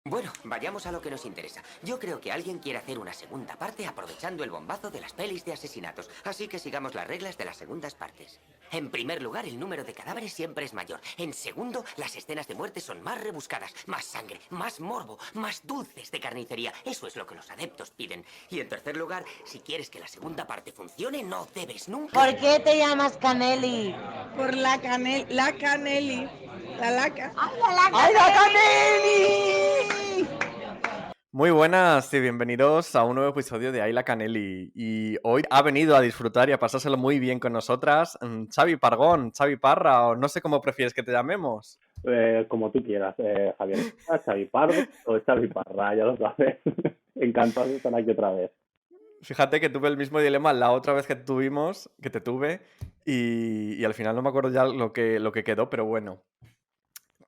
Bueno, vayamos a lo que nos interesa. Yo creo que alguien quiere hacer una segunda parte aprovechando el bombazo de las pelis de asesinatos. Así que sigamos las reglas de las segundas partes. En primer lugar, el número de cadáveres siempre es mayor. En segundo, las escenas de muerte son más rebuscadas, más sangre, más morbo, más dulces de carnicería. Eso es lo que los adeptos piden. Y en tercer lugar, si quieres que la segunda parte funcione, no debes nunca... ¿Por qué te llamas Caneli? Por la Canelli, la laca. ¡Ay, la Caneli! Muy buenas y bienvenidos a un nuevo episodio de Ayla Caneli. Y hoy ha venido a disfrutar y a pasárselo muy bien con nosotras Xavi Pargón, Xavi Parra, o no sé cómo prefieres que te llamemos. Como tú quieras, Javier. Xavi Pardo o Xavi Parra, ya lo sabes. Encantado de estar aquí otra vez. Fíjate que tuve el mismo dilema la otra vez que te tuve, y al final no me acuerdo ya lo que quedó, pero bueno.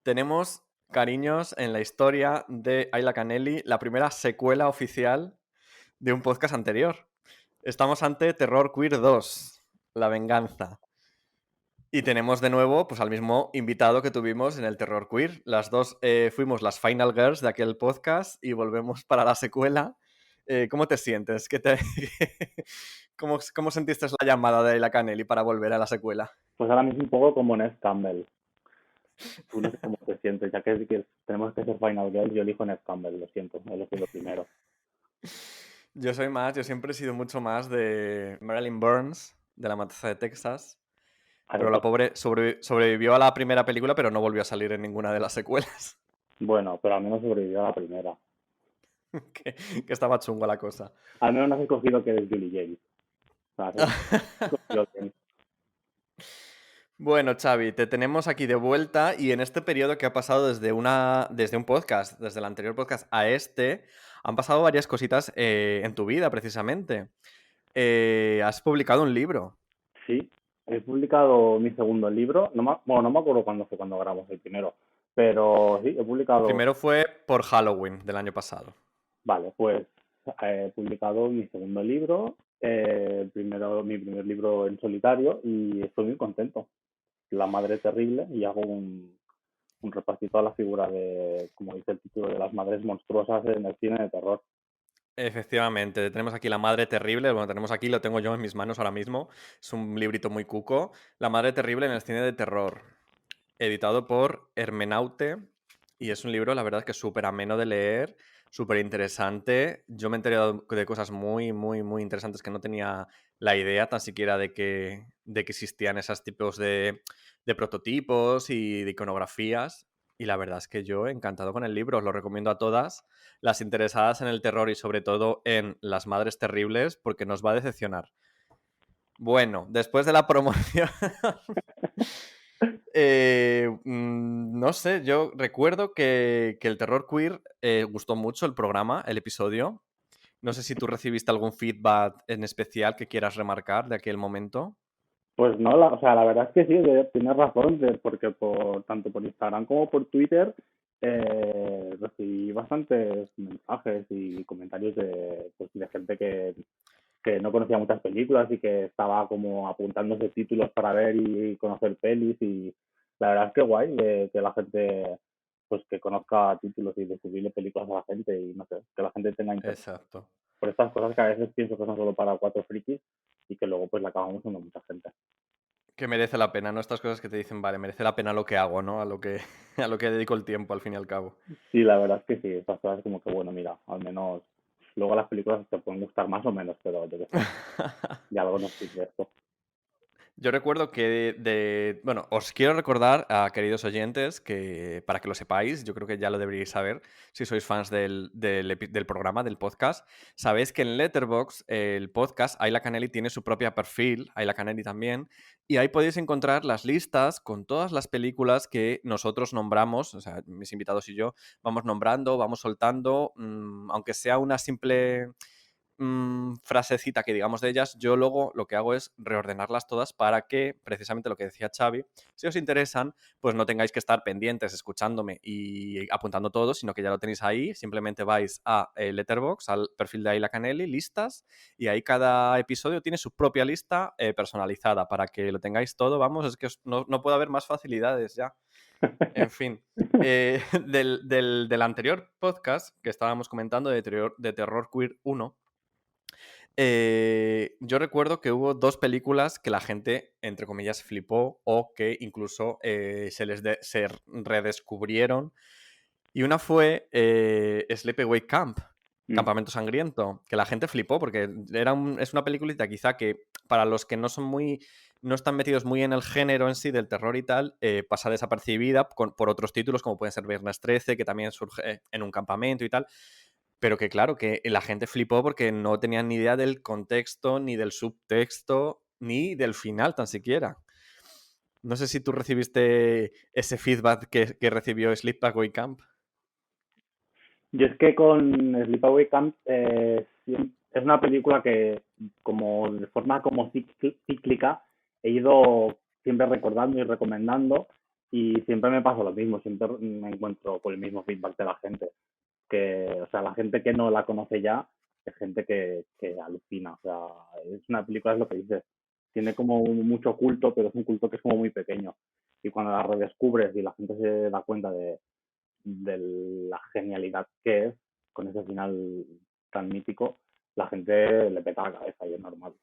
Tenemos cariños en la historia de Ayla Caneli, la primera secuela oficial de un podcast anterior. Estamos ante Terror Queer 2, La Venganza. Y tenemos de nuevo pues, al mismo invitado que tuvimos en el Terror Queer. Las dos fuimos las Final Girls de aquel podcast y volvemos para la secuela. ¿Cómo te sientes? ¿Cómo sentiste la llamada de Ayla Caneli para volver a la secuela? Pues ahora mismo un poco como Neve Campbell. Tú no sé cómo te sientes, ya que tenemos que ser Final Girl, yo elijo Neve Campbell, lo siento, elegí lo primero. Yo siempre he sido mucho más de Marilyn Burns, de La Matanza de Texas. Pero la pobre sobrevivió a la primera película, pero no volvió a salir en ninguna de las secuelas. Bueno, pero al menos sobrevivió a la primera. que estaba chunga la cosa. Al menos no has escogido que eres Julie James. O sea, Bueno, Xavi, te tenemos aquí de vuelta y en este periodo que ha pasado desde un podcast, desde el anterior podcast a este, han pasado varias cositas en tu vida, precisamente. Has publicado un libro. Sí, he publicado mi segundo libro. No me acuerdo cuándo fue cuando grabamos el primero, pero sí, he publicado... El primero fue por Halloween del año pasado. Vale, pues he publicado mi segundo libro, mi primer libro en solitario y estoy muy contento. La Madre Terrible, y hago un repasito a la figura de, como dice el título, de las madres monstruosas en el cine de terror. Efectivamente, tenemos aquí La Madre Terrible, bueno, tenemos aquí, lo tengo yo en mis manos ahora mismo, es un librito muy cuco, La Madre Terrible en el cine de terror, editado por Hermenaute, y es un libro, la verdad, que es súper ameno de leer, súper interesante. Yo me he enterado de cosas muy, muy, muy interesantes que no tenía la idea tan siquiera de que existían esos tipos de prototipos y de iconografías. Y la verdad es que yo encantado con el libro, os lo recomiendo a todas las interesadas en el terror y sobre todo en las madres terribles, porque nos va a decepcionar. Bueno, después de la promoción... no sé, yo recuerdo que el Terror Queer gustó mucho el programa, el episodio. No sé si tú recibiste algún feedback en especial que quieras remarcar de aquel momento. Pues no, la verdad es que sí, tienes razón, porque tanto por Instagram como por Twitter recibí bastantes mensajes y comentarios de gente que no conocía muchas películas y que estaba como apuntándose títulos para ver y conocer pelis, y la verdad es que guay que la gente pues que conozca títulos y descubrirle películas a la gente, y no sé, que la gente tenga interés Exacto. por estas cosas que a veces pienso que son solo para cuatro frikis y que luego pues le acabamos usando mucha gente. Que merece la pena, ¿no? Estas cosas que te dicen, vale, merece la pena lo que hago, ¿no? A lo que, a lo que dedico el tiempo, al fin y al cabo. Sí, la verdad es que sí, estas cosas como que bueno, mira, al menos luego las películas te pueden gustar más o menos, pero yo qué sé, y algo nos sirve esto. Yo recuerdo que bueno, os quiero recordar, a queridos oyentes, que para que lo sepáis, yo creo que ya lo deberíais saber, si sois fans del programa, del podcast, sabéis que en Letterboxd, el podcast, Ayla Caneli tiene su propia perfil, Ayla Caneli también, y ahí podéis encontrar las listas con todas las películas que nosotros nombramos, o sea, mis invitados y yo, vamos nombrando, vamos soltando, aunque sea una simple frasecita que digamos de ellas, yo luego lo que hago es reordenarlas todas para que, precisamente lo que decía Xavi, si os interesan, pues no tengáis que estar pendientes escuchándome y apuntando todo, sino que ya lo tenéis ahí, simplemente vais a Letterboxd, al perfil de Ayla Canelli, listas, y ahí cada episodio tiene su propia lista personalizada para que lo tengáis todo, vamos, es que no puede haber más facilidades ya. En fin, del anterior podcast que estábamos comentando de Terror Queer 1, yo recuerdo que hubo 2 películas que la gente, entre comillas, flipó o que incluso se redescubrieron. Y una fue Sleepaway Camp, Campamento Sangriento, que la gente flipó porque es una peliculita quizá que para los que no están metidos muy en el género en sí del terror y tal, pasa desapercibida por otros títulos como pueden ser Viernes 13, que también surge en un campamento y tal. Pero que claro, que la gente flipó porque no tenían ni idea del contexto, ni del subtexto, ni del final tan siquiera. No sé si tú recibiste ese feedback que recibió Sleepaway Camp. Yo es que con Sleepaway Camp es una película que como de forma como cíclica he ido siempre recordando y recomendando y siempre me pasa lo mismo, siempre me encuentro con el mismo feedback de la gente, que, o sea, la gente que no la conoce ya es gente que alucina, o sea, es una película, es lo que dices, tiene como mucho culto, pero es un culto que es como muy pequeño y cuando la redescubres y la gente se da cuenta de la genialidad que es, con ese final tan mítico, la gente le peta la cabeza y es normal.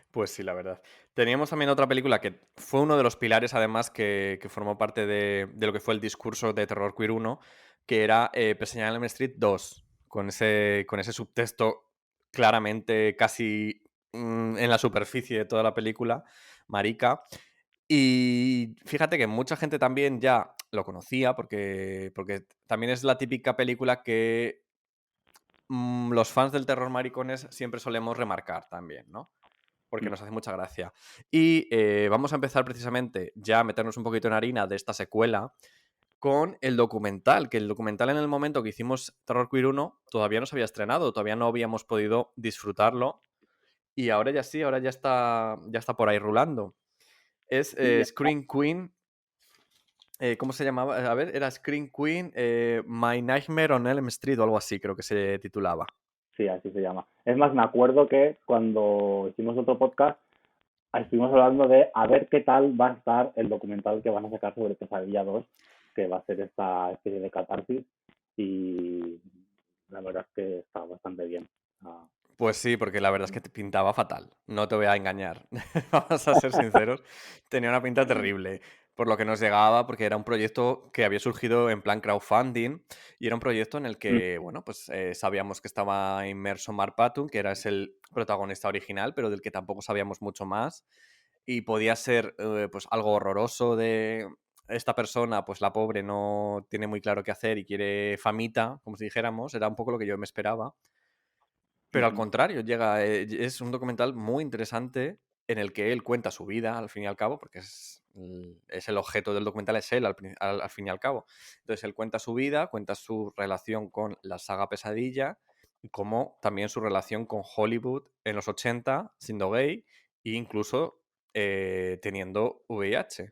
Pues sí, la verdad. Teníamos también otra película que fue uno de los pilares, además, que formó parte de lo que fue el discurso de Terror Queer 1, que era Pesadilla en Elm Street 2, con ese subtexto claramente casi en la superficie de toda la película, marica. Y fíjate que mucha gente también ya lo conocía, porque también es la típica película que los fans del terror maricones siempre solemos remarcar también, ¿no? Porque nos hace mucha gracia. Y vamos a empezar precisamente ya a meternos un poquito en harina de esta secuela con el documental, que el documental en el momento que hicimos Terror Queer 1 todavía no se había estrenado, todavía no habíamos podido disfrutarlo y ahora ya sí, ahora ya está por ahí rulando. Es Y Scream Queen, ¿cómo se llamaba? A ver, era Scream Queen, My Nightmare on Elm Street o algo así, creo que se titulaba. sí, así se llama. Es más, me acuerdo que cuando hicimos otro podcast, estuvimos hablando de a ver qué tal va a estar el documental que van a sacar sobre Pesadilla 2, que va a ser esta especie de catarsis, y la verdad es que está bastante bien. Ah, Pues sí, porque la verdad es que te pintaba fatal. No te voy a engañar. Vamos a ser sinceros. Tenía una pinta terrible. Por lo que nos llegaba, porque era un proyecto que había surgido en plan crowdfunding y era un proyecto en el que, bueno, pues sabíamos que estaba inmerso Mark Patton, que era el protagonista original, pero del que tampoco sabíamos mucho más. Y podía ser, pues, algo horroroso de esta persona, pues la pobre no tiene muy claro qué hacer y quiere famita, como si dijéramos. Era un poco lo que yo me esperaba. Pero al contrario, es un documental muy interesante en el que él cuenta su vida, al fin y al cabo, porque es el objeto del documental, es él, al fin y al cabo. Entonces, él cuenta su vida, cuenta su relación con la saga Pesadilla, y como también su relación con Hollywood en los 80, siendo gay, e incluso teniendo VIH.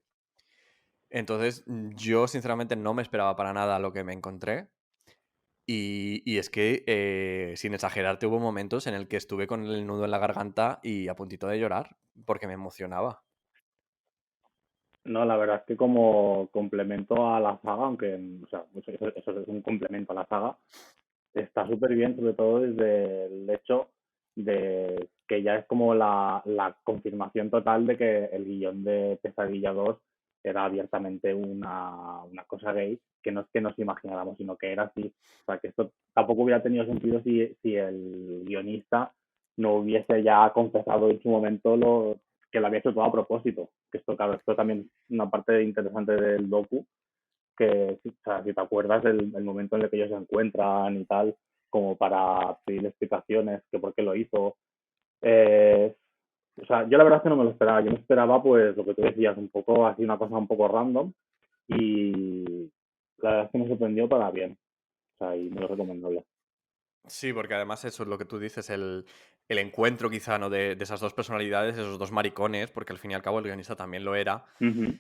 Entonces, yo sinceramente no me esperaba para nada lo que me encontré. Y es que, sin exagerarte, hubo momentos en el que estuve con el nudo en la garganta y a puntito de llorar, porque me emocionaba. no, la verdad es que como complemento a la saga, aunque, o sea, eso es un complemento a la saga, está súper bien, sobre todo desde el hecho de que ya es como la confirmación total de que el guión de Pesadilla 2 era abiertamente una cosa gay, que no es que nos imagináramos, sino que era así. O sea, que esto tampoco hubiera tenido sentido si el guionista no hubiese ya confesado en su momento que lo había hecho todo a propósito. Que esto, claro, esto también es una parte interesante del docu, que o sea, si te acuerdas del momento en el que ellos se encuentran y tal, como para pedir explicaciones, que por qué lo hizo. Eh, o sea, yo la verdad es que no me lo esperaba, yo me esperaba pues lo que tú decías, un poco así, una cosa un poco random, y la verdad es que me sorprendió para bien, o sea, y me lo recomendable. Sí, porque además eso es lo que tú dices, el encuentro quizá, ¿no? De esas dos personalidades, esos dos maricones, porque al fin y al cabo el guionista también lo era, Ujú,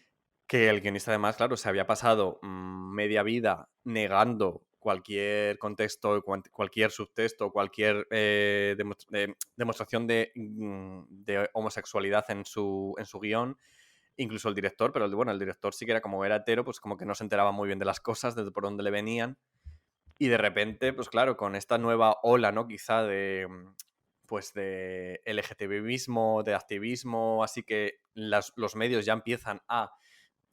que el guionista además, claro, se había pasado media vida negando cualquier contexto, cualquier subtexto, cualquier demostración de homosexualidad en su guión, incluso el director, pero bueno, el director sí que era como era hetero, pues como que no se enteraba muy bien de las cosas, de por dónde le venían. Y de repente, pues claro, con esta nueva ola, ¿no? Quizá pues de LGTBismo, de activismo, así que los medios ya empiezan a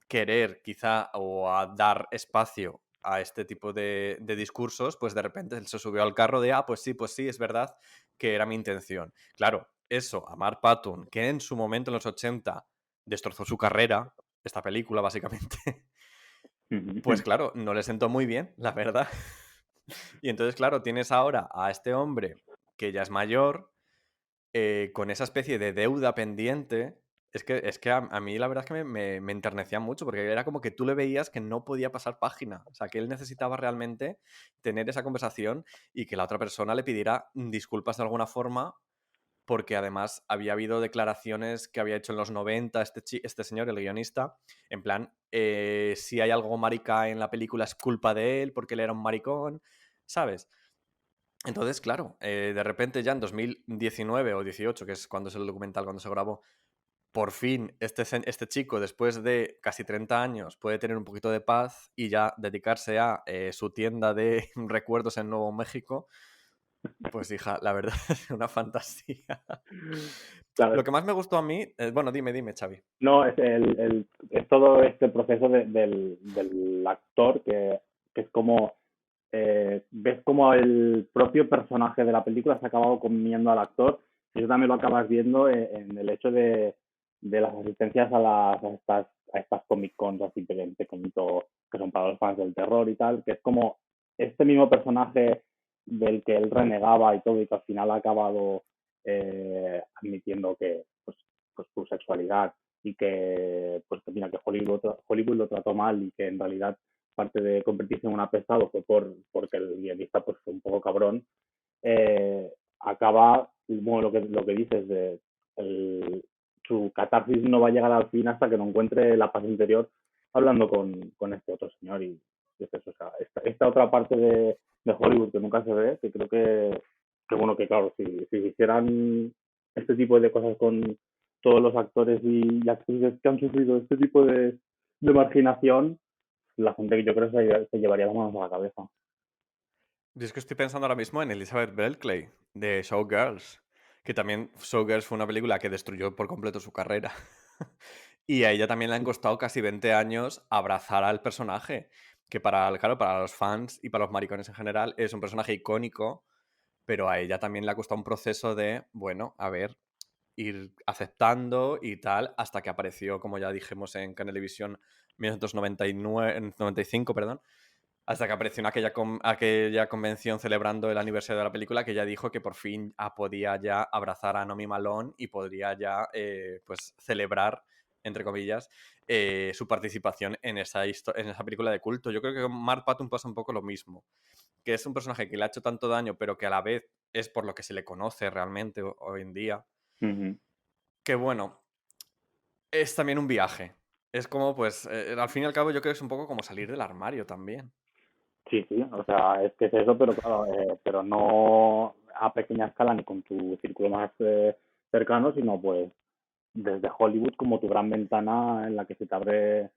querer quizá o a dar espacio a este tipo de discursos, pues de repente él se subió al carro de, pues sí, es verdad que era mi intención. Claro, eso, a Mark Patton, que en su momento en los 80 destrozó su carrera, esta película básicamente, pues ujú. claro, no le sentó muy bien, la verdad. Y entonces, claro, tienes ahora a este hombre que ya es mayor, con esa especie de deuda pendiente. Es que a mí la verdad es que me enternecía mucho, porque era como que tú le veías que no podía pasar página. O sea, que él necesitaba realmente tener esa conversación y que la otra persona le pidiera disculpas de alguna forma, porque además había habido declaraciones que había hecho en los 90 este señor, el guionista, en plan, si hay algo marica en la película es culpa de él, porque él era un maricón, ¿sabes? Entonces, claro, de repente ya en 2019 o 18, que es cuando es el documental, cuando se grabó, por fin este chico, después de casi 30 años, puede tener un poquito de paz y ya dedicarse a su tienda de recuerdos en Nuevo México. Pues hija, la verdad es una fantasía. Claro, Lo que más me gustó a mí, bueno, dime, Xavi. no, es todo este proceso del actor que es como, ves como el propio personaje de la película se ha acabado comiendo al actor, y eso también lo acabas viendo en el hecho de las asistencias a estas Comic Cons así pequeñito, que son para los fans del terror y tal, que es como este mismo personaje del que él renegaba y todo, y que al final ha acabado admitiendo que pues su sexualidad y que pues que mira que Hollywood lo trató mal y que en realidad parte de convertirse en un apestado fue porque el guionista pues fue un poco cabrón, acaba, bueno, lo que dices de su catarsis no va a llegar al fin hasta que no encuentre la paz interior hablando con este otro señor y es eso, o sea, esta otra parte de Hollywood que nunca se ve, que creo que bueno, que claro, si hicieran este tipo de cosas con todos los actores y actrices que han sufrido este tipo de marginación, la gente que yo creo se llevaría las manos a la cabeza. Yo es que estoy pensando ahora mismo en Elizabeth Berkley, de Showgirls, que también Showgirls fue una película que destruyó por completo su carrera. Y a ella también le han costado casi 20 años abrazar al personaje, que claro, para los fans y para los maricones en general es un personaje icónico, pero a ella también le ha costado un proceso de, bueno, a ver, ir aceptando y tal, hasta que apareció, como ya dijimos en Canelevisión 1995, perdón, hasta que apareció en aquella convención celebrando el aniversario de la película, que ella dijo que por fin podía ya abrazar a Nomi Malone y podría ya pues celebrar, entre comillas, su participación en en esa película de culto. Yo creo que con Mark Patton pasa un poco lo mismo, que es un personaje que le ha hecho tanto daño, pero que a la vez es por lo que se le conoce realmente hoy en día, Ujú. que bueno, es también un viaje. Es como, pues, al fin y al cabo yo creo que es un poco como salir del armario también. Sí, sí, o sea, es que es eso, pero claro, pero no a pequeña escala ni con tu círculo más cercano, sino pues desde Hollywood como tu gran ventana en la que se te abre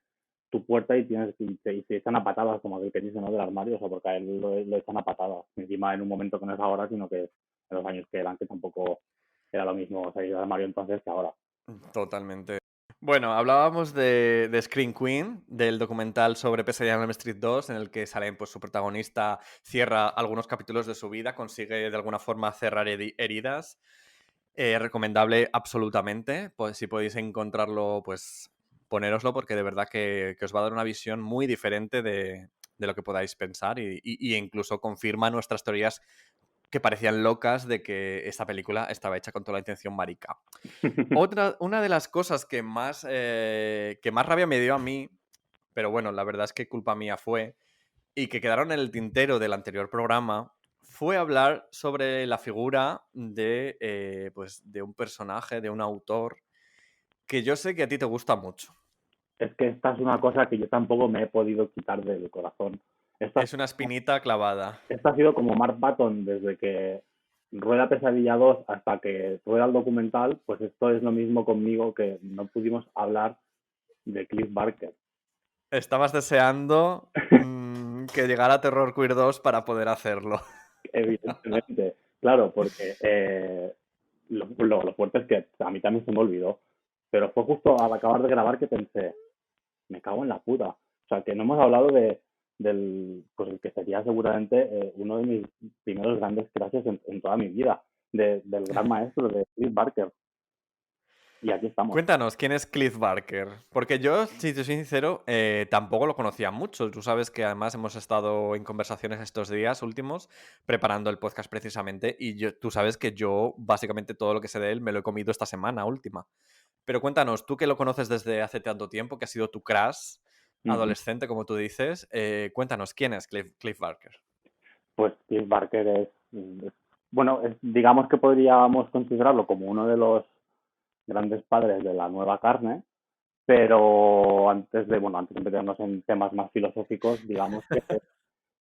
tu puerta y te echan a patadas, como aquel que dice, ¿no? Del armario, o sea, porque a él lo echan a patadas, encima en un momento que no es ahora, sino que en los años que eran, que tampoco era lo mismo salir del armario entonces que ahora. Totalmente. Bueno, hablábamos de Scream Queen, del documental sobre Pesadilla en Elm Street 2, en el que salen, pues su protagonista cierra algunos capítulos de su vida, consigue de alguna forma cerrar heridas. Recomendable absolutamente. Pues si podéis encontrarlo, pues ponéroslo, porque de verdad que os va a dar una visión muy diferente de lo que podáis pensar y incluso confirma nuestras teorías que parecían locas de que esta película estaba hecha con toda la intención marica. Una de las cosas que más rabia me dio a mí, pero bueno, la verdad es que culpa mía fue, y que quedaron en el tintero del anterior programa, fue hablar sobre la figura pues, de un personaje, de un autor, que yo sé que a ti te gusta mucho. Es que esta es una cosa que yo tampoco me he podido quitar del corazón. Esta, Es una espinita clavada. esta ha sido como Mark Patton desde que rueda Pesadilla 2 hasta que rueda el documental, pues esto es lo mismo conmigo que no pudimos hablar de Cliff Barker. Estabas deseando que llegara Terror Queer 2 para poder hacerlo. Evidentemente, claro, porque lo fuerte es que a mí también se me olvidó, pero fue justo al acabar de grabar que pensé, me cago en la puta. O sea, que no hemos hablado del, pues el que sería seguramente uno de mis primeros grandes crashes en toda mi vida, del gran maestro de Cliff Barker. Y aquí estamos. Cuéntanos, ¿quién es Cliff Barker? Porque yo, si te soy sincero, tampoco lo conocía mucho. Tú sabes que además hemos estado en conversaciones estos días últimos preparando el podcast precisamente y tú sabes que yo básicamente todo lo que sé de él me lo he comido esta semana última. Pero cuéntanos, tú que lo conoces desde hace tanto tiempo, que ha sido tu crush adolescente, como tú dices, cuéntanos, ¿quién es Cliff Barker? Pues Cliff Barker bueno, digamos que podríamos considerarlo como uno de los grandes padres de la nueva carne, pero antes de meternos en temas más filosóficos, digamos que,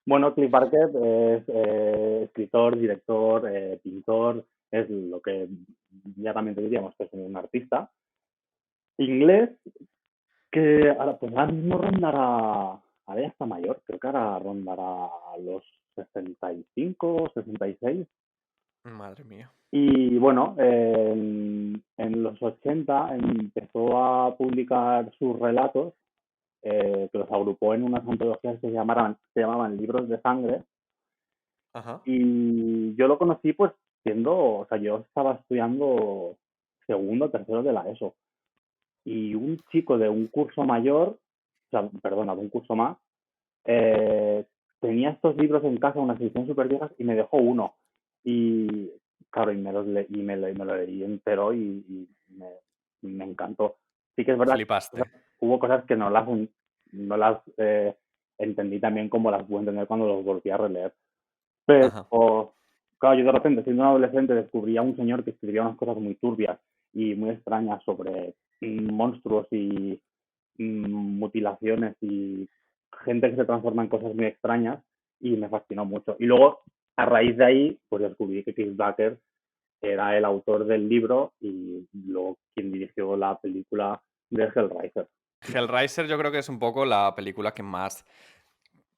bueno, Cliff Barker es escritor, director, pintor, es lo que ya también diríamos que es un artista inglés que ahora mismo rondará, ahora ya está mayor, creo que ahora rondará los 65, 66. Madre mía. Y bueno, en los 80 empezó a publicar sus relatos, que los agrupó en unas antologías que se llamaban Libros de Sangre. Ajá. Y yo lo conocí pues o sea, yo estaba estudiando segundo, tercero de la ESO. Y un chico de un curso mayor, o sea, perdona, de un curso más, tenía estos libros en casa, unas ediciones súper viejas, y me dejó uno. Y claro, y me lo leí entero y me encantó. Sí que es verdad Flipaste. que hubo cosas que no las entendí también como las pude entender cuando los volví a releer. Pero, Ajá. claro, yo de repente, siendo un adolescente, descubrí a un señor que escribía unas cosas muy turbias y muy extrañas sobre monstruos y mutilaciones y gente que se transforma en cosas muy extrañas y me fascinó mucho. Y luego, a raíz de ahí, pues descubrí que Cliff Barker era el autor del libro y luego quien dirigió la película de Hellraiser. Hellraiser yo creo que es un poco la película que más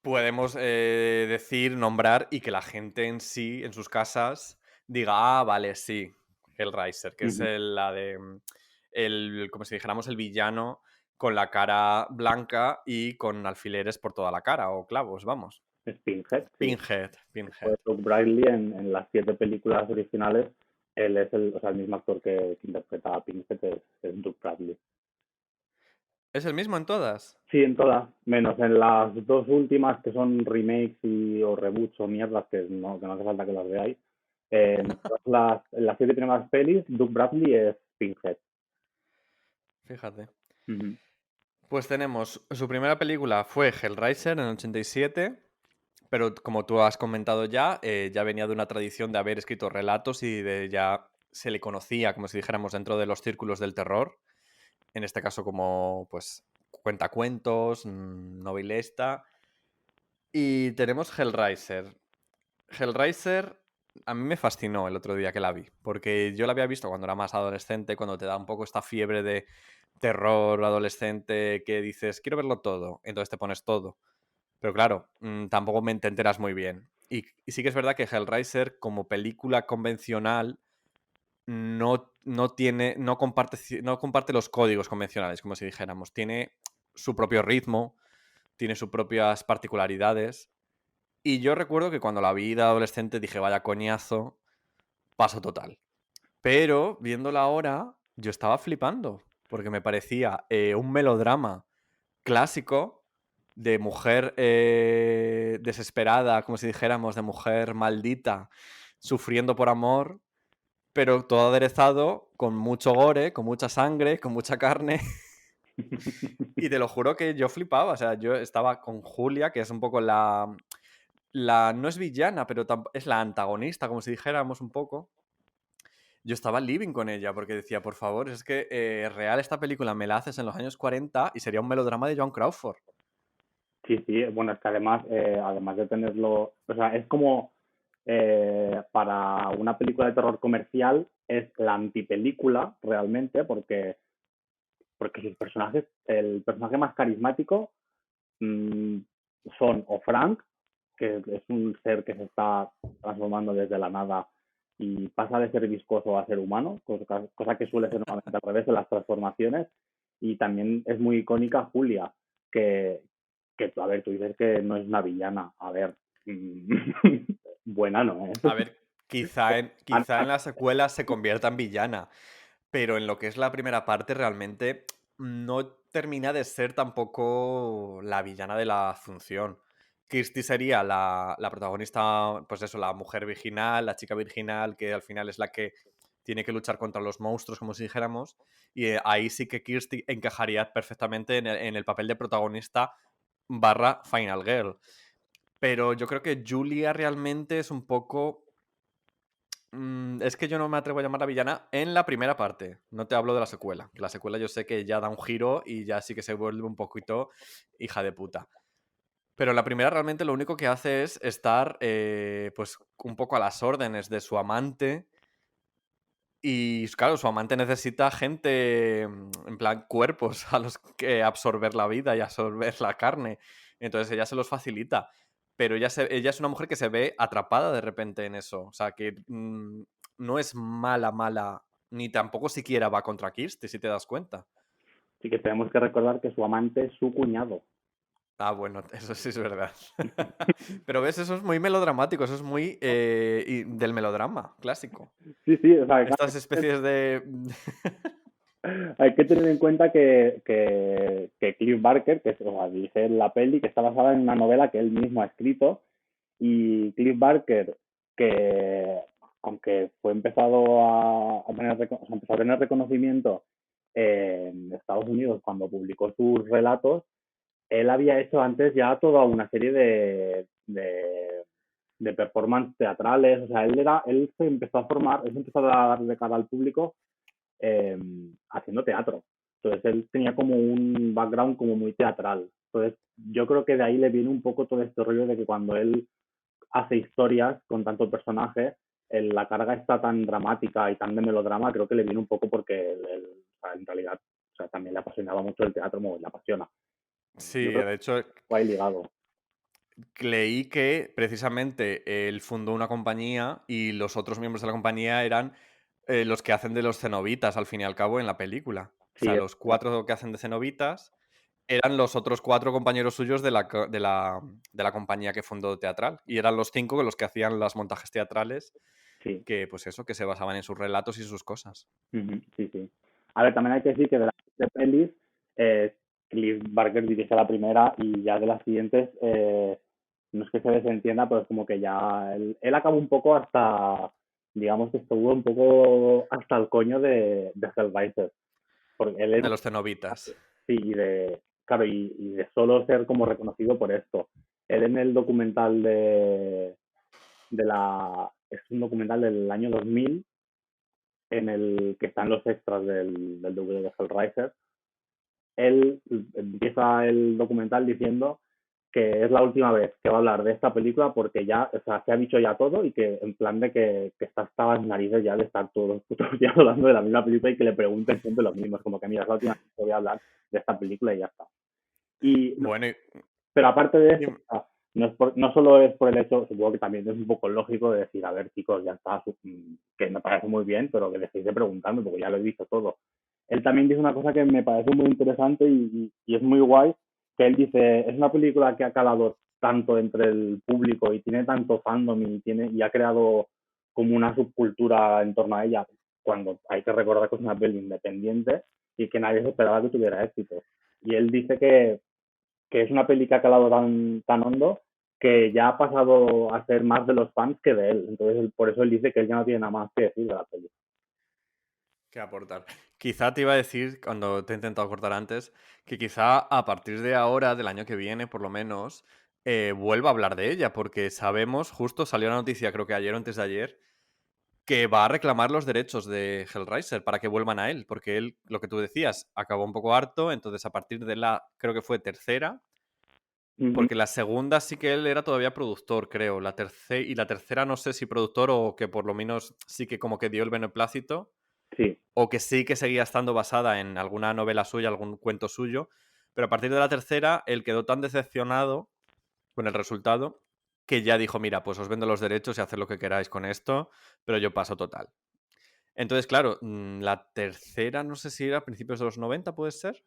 podemos decir, nombrar y que la gente en sí, en sus casas, diga, ah, vale, sí, Hellraiser, que es la de, como si dijéramos, el villano con la cara blanca y con alfileres por toda la cara, o clavos, vamos. Pinhead, sí. Pinhead. Doug Bradley en las 7 películas originales, él es el mismo actor que interpreta a Pinhead, es Doug Bradley. ¿Es el mismo en todas? Sí, en todas, menos en las 2 últimas que son remakes o reboots o mierdas que no hace falta que las veáis. En las 7 primeras pelis, Doug Bradley es Pinhead. Fíjate. Pues tenemos, su primera película fue Hellraiser en el 87, pero como tú has comentado ya, ya venía de una tradición de haber escrito relatos y ya se le conocía, como si dijéramos, dentro de los círculos del terror, en este caso como pues cuentacuentos, novelista. Y tenemos Hellraiser. Hellraiser a mí me fascinó el otro día que la vi, porque yo la había visto cuando era más adolescente, cuando te da un poco esta fiebre de terror adolescente que dices, quiero verlo todo, entonces te pones todo. Pero claro, tampoco te enteras muy bien. Y sí que es verdad que Hellraiser, como película convencional, no comparte los códigos convencionales, como si dijéramos. Tiene su propio ritmo, tiene sus propias particularidades. Y yo recuerdo que cuando la vi de adolescente dije, vaya coñazo, paso total. Pero viéndola ahora, yo estaba flipando, porque me parecía un melodrama clásico de mujer desesperada, como si dijéramos, de mujer maldita, sufriendo por amor, pero todo aderezado con mucho gore, con mucha sangre, con mucha carne. Y te lo juro que yo flipaba, o sea, yo estaba con Julia, que es un poco no es villana, pero es la antagonista, como si dijéramos un poco. Yo estaba living con ella porque decía, por favor, es que real esta película me la haces en los años 40 y sería un melodrama de Joan Crawford. Sí, sí, bueno, es que además de tenerlo, o sea, es como para una película de terror comercial, es la antipelícula realmente, porque sus personajes, el personaje más carismático mm, son o Frank, que es un ser que se está transformando desde la nada y pasa de ser viscoso a ser humano, cosa que suele ser normalmente al revés de las transformaciones. Y también es muy icónica Julia, que, a ver, tú dices que no es una villana. A ver, buena no es. A ver, quizá en la secuela se convierta en villana, pero en lo que es la primera parte realmente no termina de ser tampoco la villana de la función. Kirsty sería la protagonista, pues eso, la mujer virginal, la chica virginal, que al final es la que tiene que luchar contra los monstruos, como si dijéramos, y ahí sí que Kirsty encajaría perfectamente en el papel de protagonista barra Final Girl. Pero yo creo que Julia realmente es un poco... es que yo no me atrevo a llamar a villana en la primera parte. No te hablo de la secuela. Que la secuela yo sé que ya da un giro y ya sí que se vuelve un poquito hija de puta. Pero en la primera realmente lo único que hace es estar pues un poco a las órdenes de su amante. Y claro, su amante necesita gente, en plan cuerpos a los que absorber la vida y absorber la carne. Entonces ella se los facilita. Pero ella es una mujer que se ve atrapada de repente en eso. O sea, que no es mala, mala, ni tampoco siquiera va contra Kirsty, si te das cuenta. Sí que tenemos que recordar que su amante es su cuñado. Ah, bueno, eso sí es verdad. Pero ves, eso es muy melodramático, eso es muy del melodrama clásico. Sí, sí, o sea, Estas especies de... hay que tener en cuenta que Cliff Barker, que o sea, dirige la peli, que está basada en una novela que él mismo ha escrito, y Cliff Barker, que aunque fue empezado a tener, o sea, empezó a tener reconocimiento en Estados Unidos cuando publicó sus relatos, él había hecho antes ya toda una serie de performance teatrales, o sea, él se empezó a formar, él se empezó a dar de cara al público eh, haciendo teatro. Entonces él tenía como un background como muy teatral. Entonces yo creo que de ahí le viene un poco todo este rollo de que cuando él hace historias con tanto personaje, la carga está tan dramática y tan de melodrama, creo que le viene un poco porque o sea, en realidad o sea, también le apasionaba mucho el teatro, como le apasiona. Yo Sí, creo que de hecho, va ahí ligado. leí que precisamente él fundó una compañía y los otros miembros de la compañía eran los que hacen de los cenobitas, al fin y al cabo, en la película. O Sí, sea, los 4 que hacen de cenobitas eran los otros 4 compañeros suyos de la compañía que fundó teatral. Y eran los 5 los que hacían los montajes teatrales, sí. que pues eso, que se basaban en sus relatos y sus cosas. Sí, sí. A ver, también hay que decir que de las de pelis, eh, Cliff Barker dirige la primera y ya de las siguientes, no es que se desentienda, pero es como que ya él acabó un poco hasta, digamos que estuvo un poco hasta el coño de Hellraiser. Porque él De era, los cenobitas. sí, claro, y de solo ser como reconocido por esto. Él en el documental es un documental del año 2000 en el que están los extras del DVD de Hellraiser, él empieza el documental diciendo que es la última vez que va a hablar de esta película porque ya, o sea, se ha dicho ya todo y que en plan de que está hasta las narices ya de estar todos los putos días hablando de la misma película y que le pregunten siempre lo mismo. Es como que mira, es la última vez que voy a hablar de esta película y ya está. Y Bueno, pero aparte de y- eso, o sea, no solo es por el hecho, supongo que también es un poco lógico de decir, a ver, chicos, ya está, que me parece muy bien, pero que dejéis de preguntarme porque ya lo he visto todo. Él también dice una cosa que me parece muy interesante y es muy guay, que él dice, es una película que ha calado tanto entre el público y tiene tanto fandom y ha creado como una subcultura en torno a ella, cuando hay que recordar que es una peli independiente y que nadie se esperaba que tuviera éxito. Y él dice que es una peli que ha calado tan hondo que ya ha pasado a ser más de los fans que de él. Entonces, por eso él dice que él ya no tiene nada más que decir de la peli. que aportar. Quizá te iba a decir, cuando te he intentado cortar antes, que quizá a partir de ahora, del año que viene, por lo menos, vuelva a hablar de ella, porque sabemos, justo salió la noticia, creo que ayer o antes de ayer, que va a reclamar los derechos de Hellraiser para que vuelvan a él, porque él, lo que tú decías, acabó un poco harto, entonces a partir de creo que fue tercera, Ujú. porque la segunda sí que él era todavía productor, creo, y la tercera no sé si productor o que por lo menos sí que como que dio el beneplácito, Sí, o que sí que seguía estando basada en alguna novela suya, algún cuento suyo, pero a partir de la tercera él quedó tan decepcionado con el resultado que ya dijo, mira, pues os vendo los derechos y haced lo que queráis con esto, pero yo paso total. Entonces, claro, la tercera no sé si era a principios de los 90, ¿puede ser?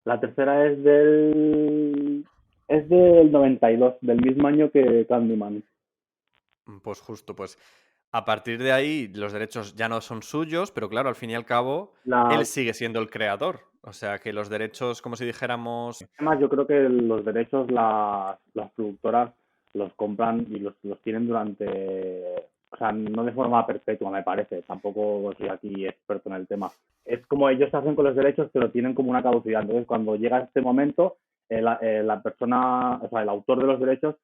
la tercera es del 92, del mismo año que Candyman. Pues justo, pues a partir de ahí los derechos ya no son suyos, pero claro, al fin y al cabo, La, él sigue siendo el creador. O sea que los derechos, como si dijéramos, Además, yo creo que los derechos las productoras los compran y los tienen durante, o sea, no de forma perpetua, me parece. Tampoco soy aquí experto en el tema. Es como ellos hacen con los derechos, pero tienen como una caducidad. Entonces, cuando llega este momento, la persona, o sea, el autor de los derechos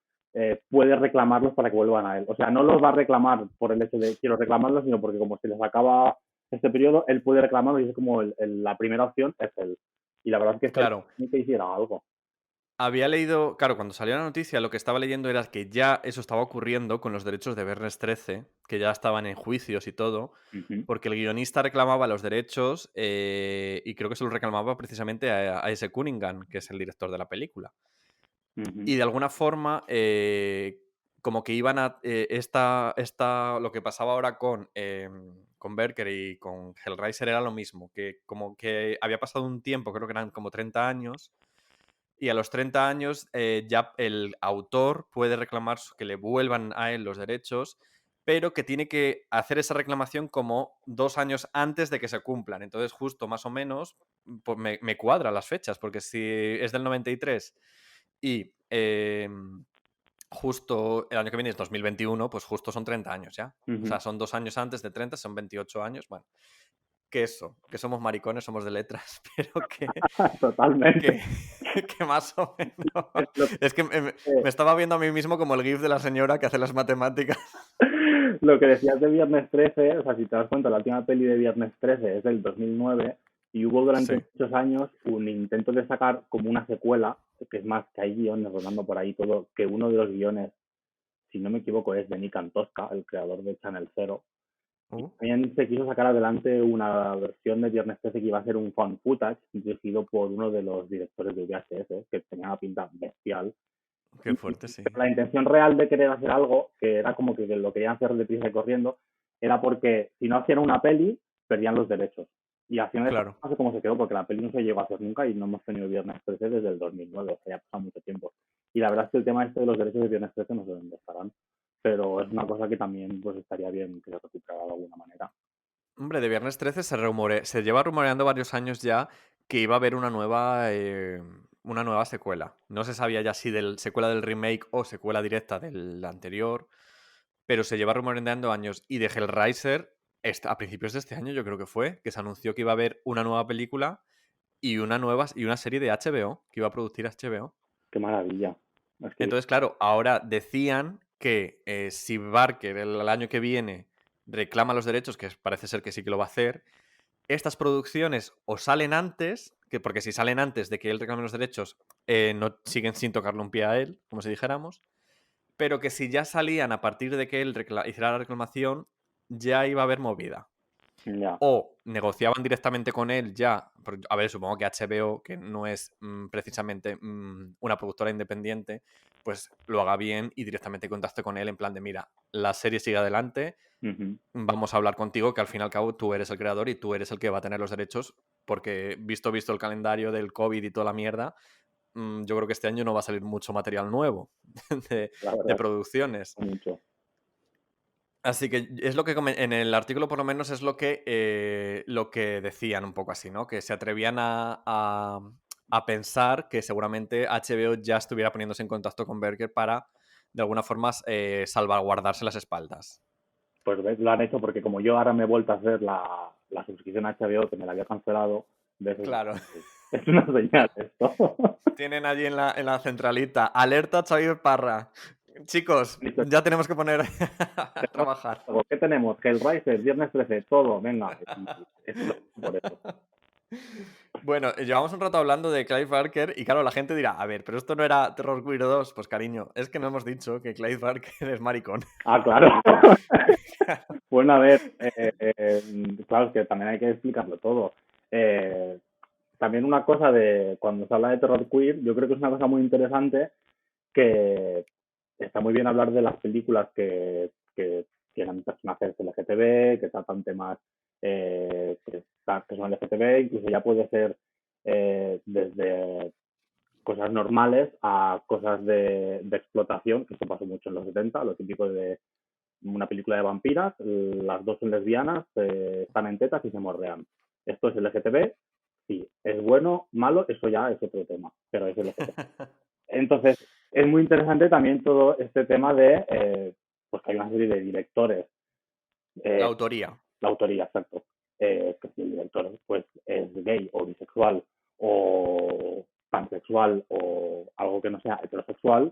puede reclamarlos para que vuelvan a él. O sea, no los va a reclamar por el hecho de quiero reclamarlos, sino porque como se les acaba este periodo, él puede reclamarlo y es como la primera opción es él. Y la verdad es que estaría claro, bien que hiciera algo. había leído, claro, cuando salió la noticia, lo que estaba leyendo era que ya eso estaba ocurriendo con los derechos de Viernes 13, que ya estaban en juicios y todo, Ujú, porque el guionista reclamaba los derechos y creo que se los reclamaba precisamente a ese Cunningham, que es el director de la película. ujú, Y de alguna forma, como que iban a. Lo que pasaba ahora con Berker y con Hellraiser era lo mismo, que como que había pasado un tiempo, creo que eran como 30 años, y a los 30 años ya el autor puede reclamar que le vuelvan a él los derechos, pero que tiene que hacer esa reclamación como 2 años antes de que se cumplan. Entonces, justo más o menos, pues me cuadran las fechas, porque si es del 93 y justo el año que viene es 2021, pues justo son 30 años ya. O ujú. sea, son 2 años antes de 30, son 28 años. Bueno, que somos maricones, somos de letras, pero Totalmente. que, que más o Es menos. lo Es que me estaba viendo a mí mismo como el gif de la señora que hace las matemáticas. lo que decías de Viernes 13, o sea, si te das cuenta, la última peli de Viernes 13 es del 2009 y hubo durante Sí. muchos años un intento de sacar como una secuela, que es más, que hay guiones rodando por ahí todo, que uno de los guiones, si no me equivoco, es de Nick Antosca, el creador de Channel Zero. Uh, También se quiso sacar adelante una versión de Viernes 13 que iba a ser un fan footage dirigido por uno de los directores de VHS, que tenía una pinta bestial. qué fuerte, sí. Pero la intención real de querer hacer algo, que era como que lo querían hacer deprisa y corriendo, era porque si no hacían una peli, perdían los derechos. Y al final Claro. no sé cómo se quedó, porque la peli no se llegó a hacer nunca y no hemos tenido Viernes 13 desde el 2009, o sea, ya ha pasado mucho tiempo. Y la verdad es que el tema este de los derechos de Viernes 13 no sé dónde estarán, pero es una cosa que también pues estaría bien que se recuperara de alguna manera. Hombre, de Viernes 13 se lleva rumoreando varios años ya que iba a haber una nueva secuela. No se sabía ya si secuela del remake o secuela directa del anterior, pero se lleva rumoreando años. Y de Hellraiser, a principios de este año yo creo que fue, que se anunció que iba a haber una nueva película y una serie de HBO, que iba a producir HBO. Qué maravilla. Es que Entonces, claro, ahora decían que si Barker el año que viene reclama los derechos, que parece ser que sí que lo va a hacer, estas producciones o salen antes, porque si salen antes de que él reclame los derechos, no siguen sin tocarle un pie a él, como si dijéramos, pero que si ya salían a partir de que él hiciera la reclamación, ya iba a haber movida. ya. O negociaban directamente con él ya, a ver, supongo que HBO, que no es precisamente una productora independiente, pues lo haga bien y directamente contacte con él en plan de, mira, la serie sigue adelante, Ujú. vamos a hablar contigo, que al fin y al cabo tú eres el creador y tú eres el que va a tener los derechos, porque visto el calendario del COVID y toda la mierda, yo creo que este año no va a salir mucho material nuevo de, La de verdad, producciones. mucho. Así que es lo que en el artículo por lo menos es lo que decían un poco así, ¿no? Que se atrevían a pensar que seguramente HBO ya estuviera poniéndose en contacto con Berger para, de alguna forma, salvaguardarse las espaldas. Pues ves, lo han hecho porque como yo ahora me he vuelto a hacer la suscripción a HBO que me la había cancelado, ves, Claro. es una señal esto. Tienen allí en la centralita. Alerta Xavi Parra. Chicos, Listo. ya tenemos que poner a trabajar. ¿Qué tenemos? Hellraiser, Viernes 13, todo, venga. Y es por eso. Bueno, llevamos un rato hablando de Clive Barker y claro, la gente dirá, a ver, pero esto no era Terror Queer 2. Pues cariño, es que no hemos dicho que Clive Barker es maricón. Ah, claro. Bueno, a ver, claro, es que también hay que explicarlo todo. También una cosa de cuando se habla de terror queer, yo creo que es una cosa muy interesante que está muy bien hablar de las películas que tienen personajes LGTB, que tratan temas que son LGTB, incluso ya puede ser desde cosas normales a cosas de explotación, que esto pasó mucho en los 70, lo típico de una película de vampiras, las dos son lesbianas, están en tetas y se morrean. Esto es LGTB, sí, es bueno, malo, eso ya es otro tema, pero es LGTB. Entonces, es muy interesante también todo este tema de, pues que hay una serie de directores. La autoría. La autoría, exacto. Que si el director pues, es gay o bisexual o pansexual o algo que no sea heterosexual,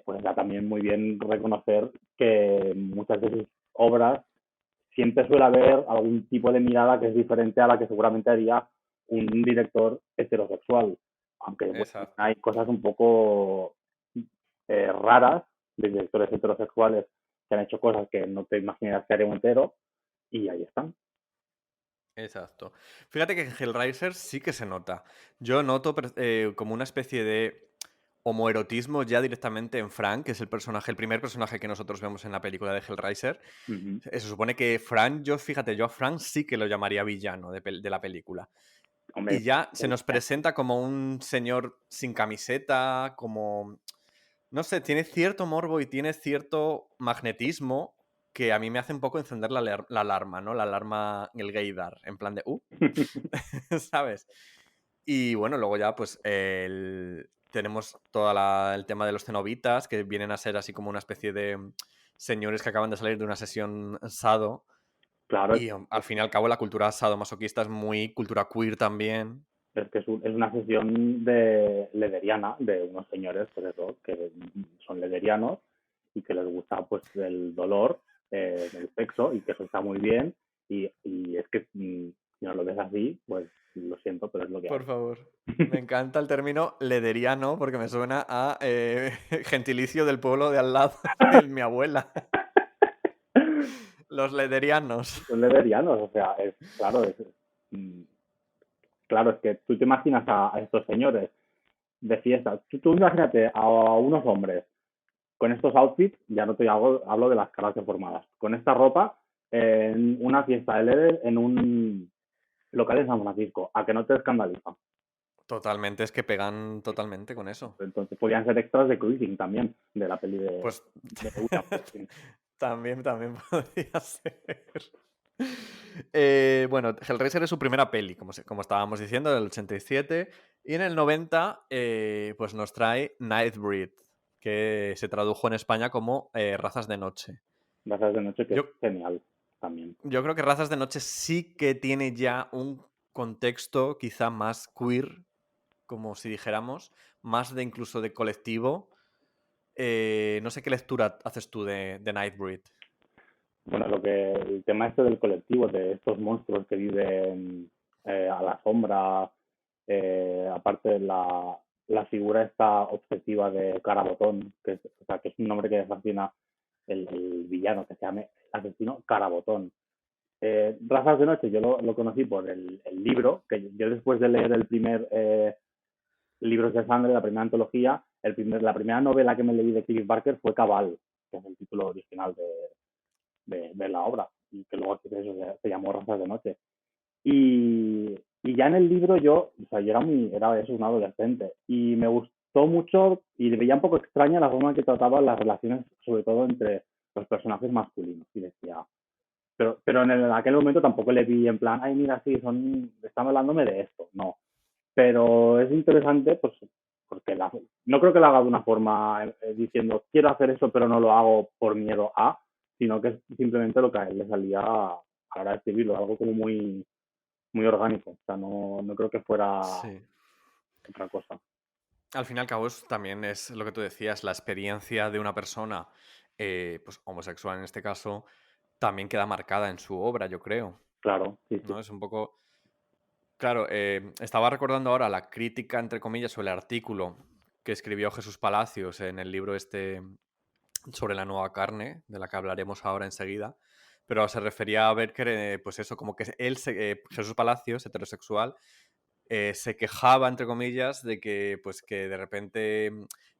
pues da también muy bien reconocer que muchas de sus obras siempre suele haber algún tipo de mirada que es diferente a la que seguramente haría un director heterosexual. Aunque bueno, hay cosas un poco raras de directores heterosexuales que han hecho cosas que no te imaginas que haría un hetero y ahí están. Exacto. Fíjate que en Hellraiser sí que se nota. Yo noto como una especie de homoerotismo ya directamente en Frank, que es el personaje, el primer personaje que nosotros vemos en la película de Hellraiser. Se supone que Frank, yo a Frank sí que lo llamaría villano de la película. Hombre, y ya se nos presenta como un señor sin camiseta, como... No sé, tiene cierto morbo y tiene cierto magnetismo que a mí me hace un poco encender la alarma, ¿no? La alarma, el gaydar, en plan de, ¿sabes? Y bueno, luego ya pues tenemos todo el tema de los cenobitas, que vienen a ser así como una especie de señores que acaban de salir de una sesión sado. Claro, Y al fin y al cabo la cultura sadomasoquista es muy cultura queer también. es que es una sesión de lederiana de unos señores, pues eso, que son lederianos y que les gusta pues el dolor del sexo y que eso está muy bien y es que si no lo ves así, pues lo siento, pero es lo que Por hay. favor. Me encanta el término lederiano porque me suena a gentilicio del pueblo de al lado de mi abuela. Los lederianos. Son lederianos, o sea, claro, es que tú te imaginas a estos señores de fiesta. Tú imagínate a unos hombres con estos outfits, ya no te hablo de las caras deformadas, con esta ropa en una fiesta de LED en un local en San Francisco, a que no te escandaliza. Totalmente, es que pegan totalmente con eso. Entonces podrían ser extras de Cruising también, de la peli de... Pues de también podría ser. Bueno, Hellraiser es su primera peli, como estábamos diciendo, del 87. Y en el 90 pues nos trae Nightbreed, que se tradujo en España como Razas de Noche. Razas de Noche, que es genial también. Yo creo que Razas de Noche sí que tiene ya un contexto quizá más queer, como si dijéramos, más de incluso de colectivo. No sé qué lectura haces tú de Nightbreed. Bueno, el tema este del colectivo, de estos monstruos que viven a la sombra, aparte la figura esta obsesiva de Carabotón, que es un nombre que fascina el villano, que se llama asesino Carabotón. Razas de Noche yo lo conocí por el libro, que yo después de leer el primer Libros de Sangre, la primera antología, la primera novela que me leí de Clive Barker fue Cabal, que es el título original de la obra, y que luego se llamó Razas de Noche. Y ya en el libro yo era un adolescente, y me gustó mucho y veía un poco extraña la forma en que trataba las relaciones, sobre todo entre los personajes masculinos, y decía... Pero en aquel momento tampoco le vi en plan, ay, mira, sí, están hablándome de esto, no. Pero es interesante, pues, porque no creo que lo haga de una forma diciendo, quiero hacer eso, pero no lo hago por miedo a, sino que es simplemente lo que a él le salía a la hora de escribirlo, algo como muy, muy orgánico. O sea, no creo que fuera otra cosa. al fin y al cabo también es lo que tú decías, la experiencia de una persona, pues homosexual en este caso, también queda marcada en su obra, yo creo, Claro, sí, sí. ¿no? Es un poco... Claro, estaba recordando ahora la crítica, entre comillas, sobre el artículo que escribió Jesús Palacios en el libro este sobre la nueva carne, de la que hablaremos ahora enseguida, pero se refería a ver que, pues eso, como que Jesús Palacios, heterosexual, se quejaba, entre comillas, de que, pues, que de repente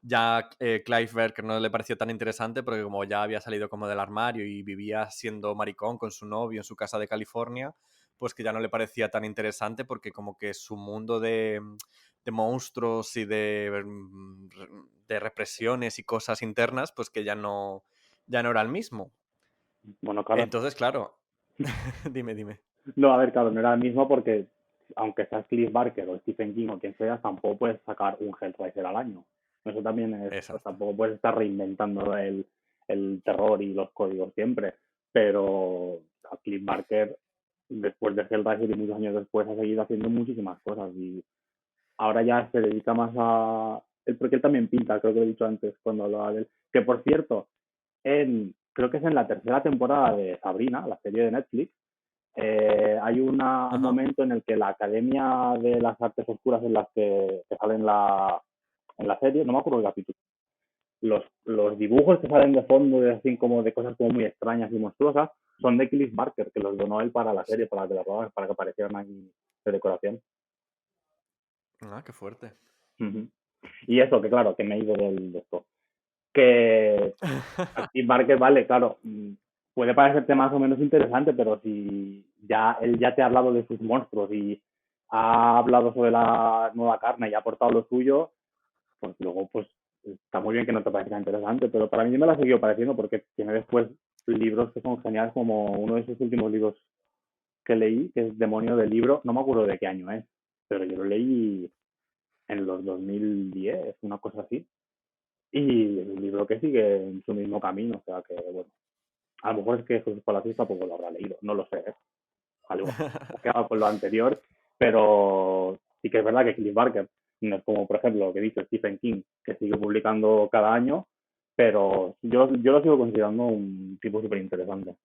ya Clive Barker no le pareció tan interesante porque como ya había salido como del armario y vivía siendo maricón con su novio en su casa de California, pues que ya no le parecía tan interesante porque como que su mundo de monstruos y de represiones y cosas internas, pues que ya no era el mismo. Bueno, claro. Entonces, claro, dime. No, a ver, claro, no era el mismo porque aunque seas Cliff Barker o Stephen King o quien sea, tampoco puedes sacar un Hellraiser al año. Eso también es, pues, Exacto. tampoco puedes estar reinventando el terror y los códigos siempre. Pero a Cliff Barker, después de Hellraiser y muchos años después, ha seguido haciendo muchísimas cosas y ahora ya se dedica más a... Porque él también pinta, creo que lo he dicho antes cuando hablaba de él. Que por cierto, creo que es en la tercera temporada de Sabrina, la serie de Netflix, hay un Ajá. momento en el que la Academia de las Artes Oscuras en las que sale en la serie, no me acuerdo el capítulo, los dibujos que salen de fondo, de, así como de cosas como muy extrañas y monstruosas, son de Cliff Barker, que los donó él para la serie, para que la rodaban, para que aparecieran ahí de decoración. Ah, qué fuerte. Uh-huh. Y eso, que claro, que me he ido de esto. Que aquí Barker, vale, claro, puede parecerte más o menos interesante, pero si ya él ya te ha hablado de sus monstruos y ha hablado sobre la nueva carne y ha aportado lo suyo, pues luego pues está muy bien que no te parezca interesante, pero para mí me la ha seguido pareciendo porque tiene después libros que son geniales, como uno de sus últimos libros que leí, que es Demonio del Libro, no me acuerdo de qué año es, pero yo lo leí en los 2010, una cosa así, y es un libro que sigue en su mismo camino, o sea que, bueno, a lo mejor es que Jesús Palacios tampoco lo habrá leído, no lo sé, ¿eh? Al igual que con lo anterior, pero sí que es verdad que Cliff Barker no es como, por ejemplo, lo que he dicho Stephen King, que sigue publicando cada año, pero yo lo sigo considerando un tipo súper interesante.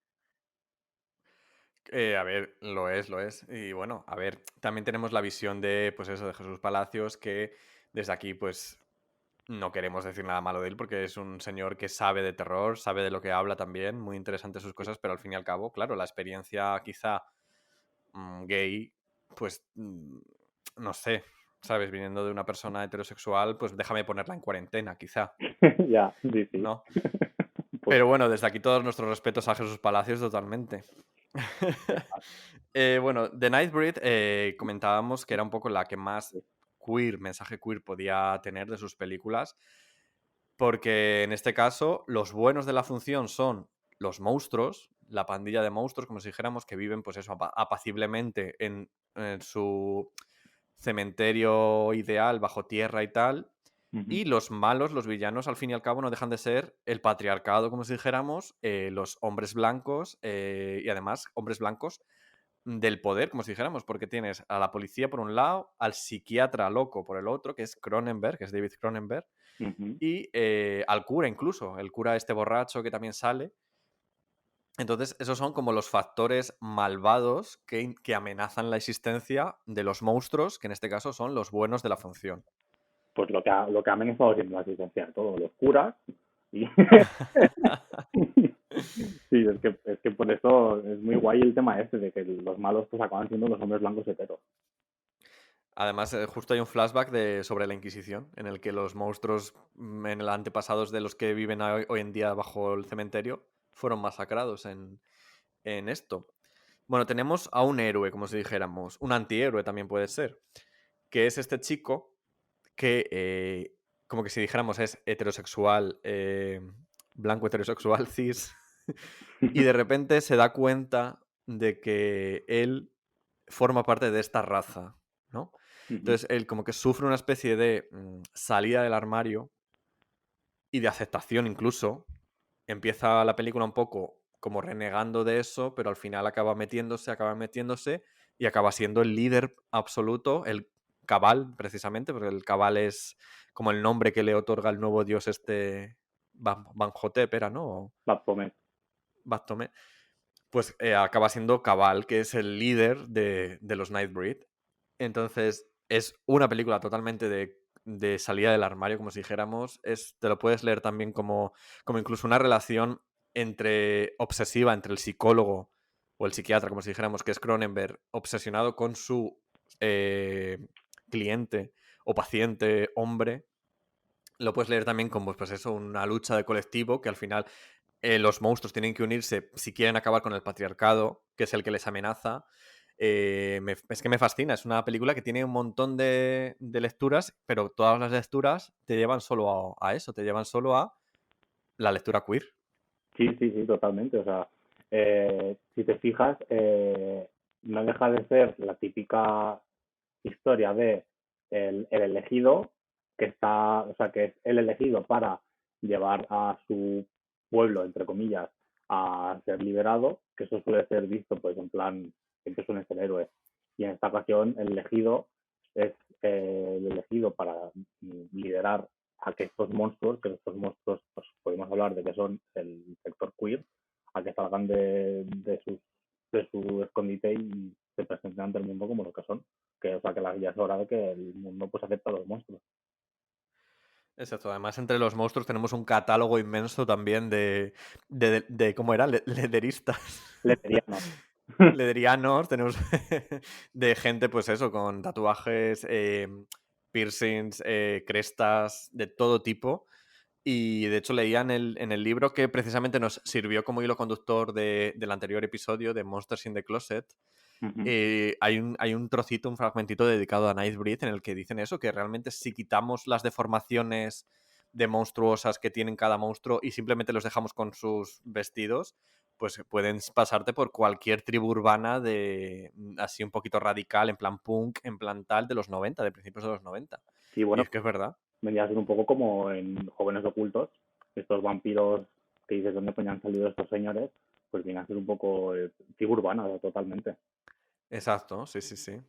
A ver, lo es. Y bueno, a ver, también tenemos la visión de, pues eso, de Jesús Palacios, que desde aquí, pues, no queremos decir nada malo de él, porque es un señor que sabe de terror, sabe de lo que habla también, muy interesante sus cosas, pero al fin y al cabo, claro, la experiencia quizá gay, pues, no sé, ¿sabes? Viniendo de una persona heterosexual, pues déjame ponerla en cuarentena, quizá, Ya, sí, sí. ¿no? Pues, Pero bueno, desde aquí todos nuestros respetos a Jesús Palacios totalmente. Bueno, The Nightbreed comentábamos que era un poco la que más queer, mensaje queer podía tener de sus películas, porque en este caso los buenos de la función son los monstruos, la pandilla de monstruos, como si dijéramos, que viven pues eso, apaciblemente en su cementerio ideal, bajo tierra y tal, uh-huh. y los malos, los villanos, al fin y al cabo, no dejan de ser el patriarcado, como si dijéramos, los hombres blancos, y además hombres blancos del poder, como si dijéramos, porque tienes a la policía por un lado, al psiquiatra loco por el otro, que es Cronenberg, que es David Cronenberg, Uh-huh. y al cura incluso, el cura este borracho que también sale. Entonces, esos son como los factores malvados que amenazan la existencia de los monstruos, que en este caso son los buenos de la función. Pues lo que ha amenazado siempre la existencia de todos los curas. Y sí, es que por eso es muy guay el tema este de que los malos pues acaban siendo los hombres blancos heteros. Además, justo hay un flashback sobre la Inquisición, en el que los monstruos en el antepasados de los que viven hoy en día bajo el cementerio fueron masacrados en esto. Bueno, tenemos a un héroe, como si dijéramos, un antihéroe también puede ser, que es este chico que, como que si dijéramos, es heterosexual, blanco heterosexual, cis, y de repente se da cuenta de que él forma parte de esta raza, ¿no? Uh-huh. Entonces él como que sufre una especie de salida del armario y de aceptación incluso. Empieza la película un poco como renegando de eso, pero al final acaba metiéndose y acaba siendo el líder absoluto, el cabal precisamente, porque el cabal es como el nombre que le otorga el nuevo dios Banhotep era, ¿no? Baphomet. Baphomet, pues acaba siendo Cabal, que es el líder de los Nightbreed. Entonces, es una película totalmente de salida del armario, como si dijéramos. Te lo puedes leer también como incluso una relación obsesiva entre el psicólogo o el psiquiatra, como si dijéramos, que es Cronenberg, obsesionado con su cliente o paciente hombre. Lo puedes leer también como pues eso, una lucha de colectivo, que al final los monstruos tienen que unirse si quieren acabar con el patriarcado, que es el que les amenaza. Es que me fascina. Es una película que tiene un montón de lecturas, pero todas las lecturas te llevan solo a eso, te llevan solo a la lectura queer. Sí, sí, sí, totalmente. O sea, si te fijas, no deja de ser la típica historia de el elegido o sea, que es el elegido para llevar a su pueblo, entre comillas, a ser liberado, que eso suele ser visto, pues, en plan, siempre suele ser héroe. Y en esta ocasión, el elegido es el elegido para liderar a que estos monstruos, pues podemos hablar de que son el sector queer, a que salgan de su escondite y se presenten ante el mundo como lo que son. Que, o sea, que ya es hora de que el mundo pues acepta a los monstruos. Exacto. Además, entre los monstruos tenemos un catálogo inmenso también de ¿cómo era? Lederistas. Leterianos. Lederianos. Tenemos de gente, pues eso, con tatuajes, piercings, crestas, de todo tipo. Y de hecho leía en el libro que precisamente nos sirvió como hilo conductor del anterior episodio de Monsters in the Closet. Hay un trocito, un fragmentito dedicado a Nightbreed en el que dicen eso, que realmente si quitamos las deformaciones de monstruosas que tienen cada monstruo y simplemente los dejamos con sus vestidos, pues pueden pasarte por cualquier tribu urbana así un poquito radical, en plan punk, en plan tal, de los 90, de principios de los 90. Sí, Y bueno, es que es verdad. vendría a ser un poco como en Jóvenes Ocultos, estos vampiros que dices dónde coño han salido estos señores, pues viene a ser un poco tribu urbana, totalmente. Exacto, sí, sí, sí.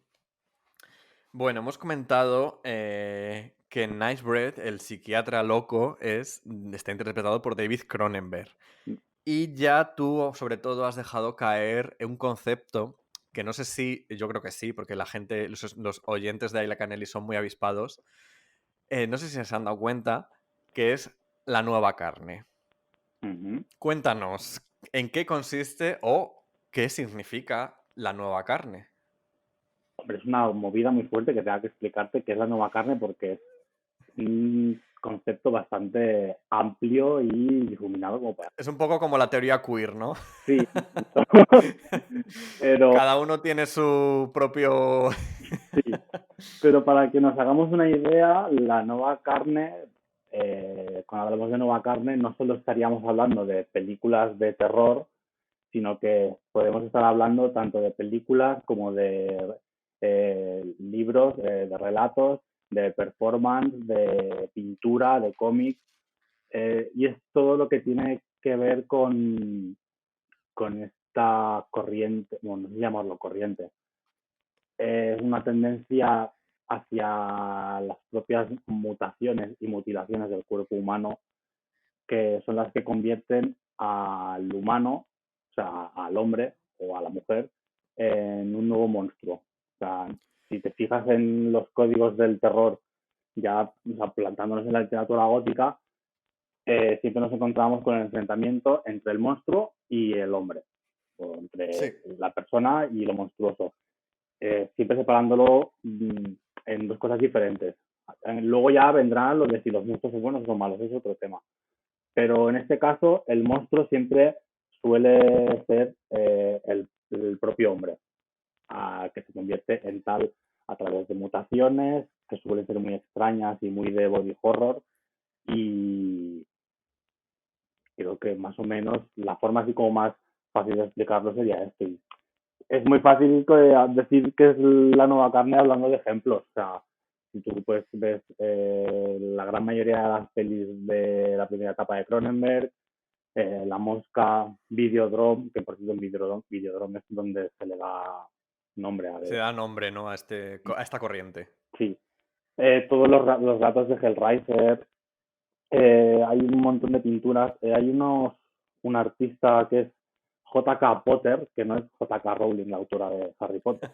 Bueno, hemos comentado que en Nightbreed el psiquiatra loco está interpretado por David Cronenberg. Y ya tú, sobre todo, has dejado caer un concepto que no sé si, yo creo que sí, porque la gente, los oyentes de Ayla Canelli son muy avispados. No sé si se han dado cuenta que es la nueva carne. Uh-huh. Cuéntanos, ¿en qué consiste o qué significa la nueva carne? Hombre, es una movida muy fuerte que tenga que explicarte qué es la nueva carne porque es un concepto bastante amplio y difuminado como para... Es un poco como la teoría queer, ¿no? Sí, pero... Cada uno tiene su propio... Sí, pero para que nos hagamos una idea, la nueva carne, cuando hablamos de nueva carne, no solo estaríamos hablando de películas de terror, sino que podemos estar hablando tanto de películas como de libros, de relatos, de performance, de pintura, de cómics, y es todo lo que tiene que ver con esta corriente, bueno, no sé si llamarlo corriente, es una tendencia hacia las propias mutaciones y mutilaciones del cuerpo humano que son las que convierten al humano, o sea, al hombre o a la mujer, en un nuevo monstruo. O sea, si te fijas en los códigos del terror, ya o sea, plantándonos en la literatura gótica, siempre nos encontramos con el enfrentamiento entre el monstruo y el hombre, o entre Sí. la persona y lo monstruoso. Siempre separándolo en dos cosas diferentes. Luego ya vendrán los de si los monstruos son buenos o son malos, es otro tema. Pero en este caso, el monstruo siempre suele ser el propio hombre, que se convierte en tal a través de mutaciones, que suelen ser muy extrañas y muy de body horror. Y creo que más o menos la forma así como más fácil de explicarlo sería esto. Es muy fácil decir que es la nueva carne hablando de ejemplos. O sea, si tú pues ves la gran mayoría de las pelis de la primera etapa de Cronenberg, La Mosca, Videodrome, que por cierto Videodrome es donde se le da nombre a... Se da nombre, ¿no? a esta corriente. Sí. Todos los datos de Hellraiser, hay un montón de pinturas, un artista que es J.K. Potter, que no es J.K. Rowling, la autora de Harry Potter,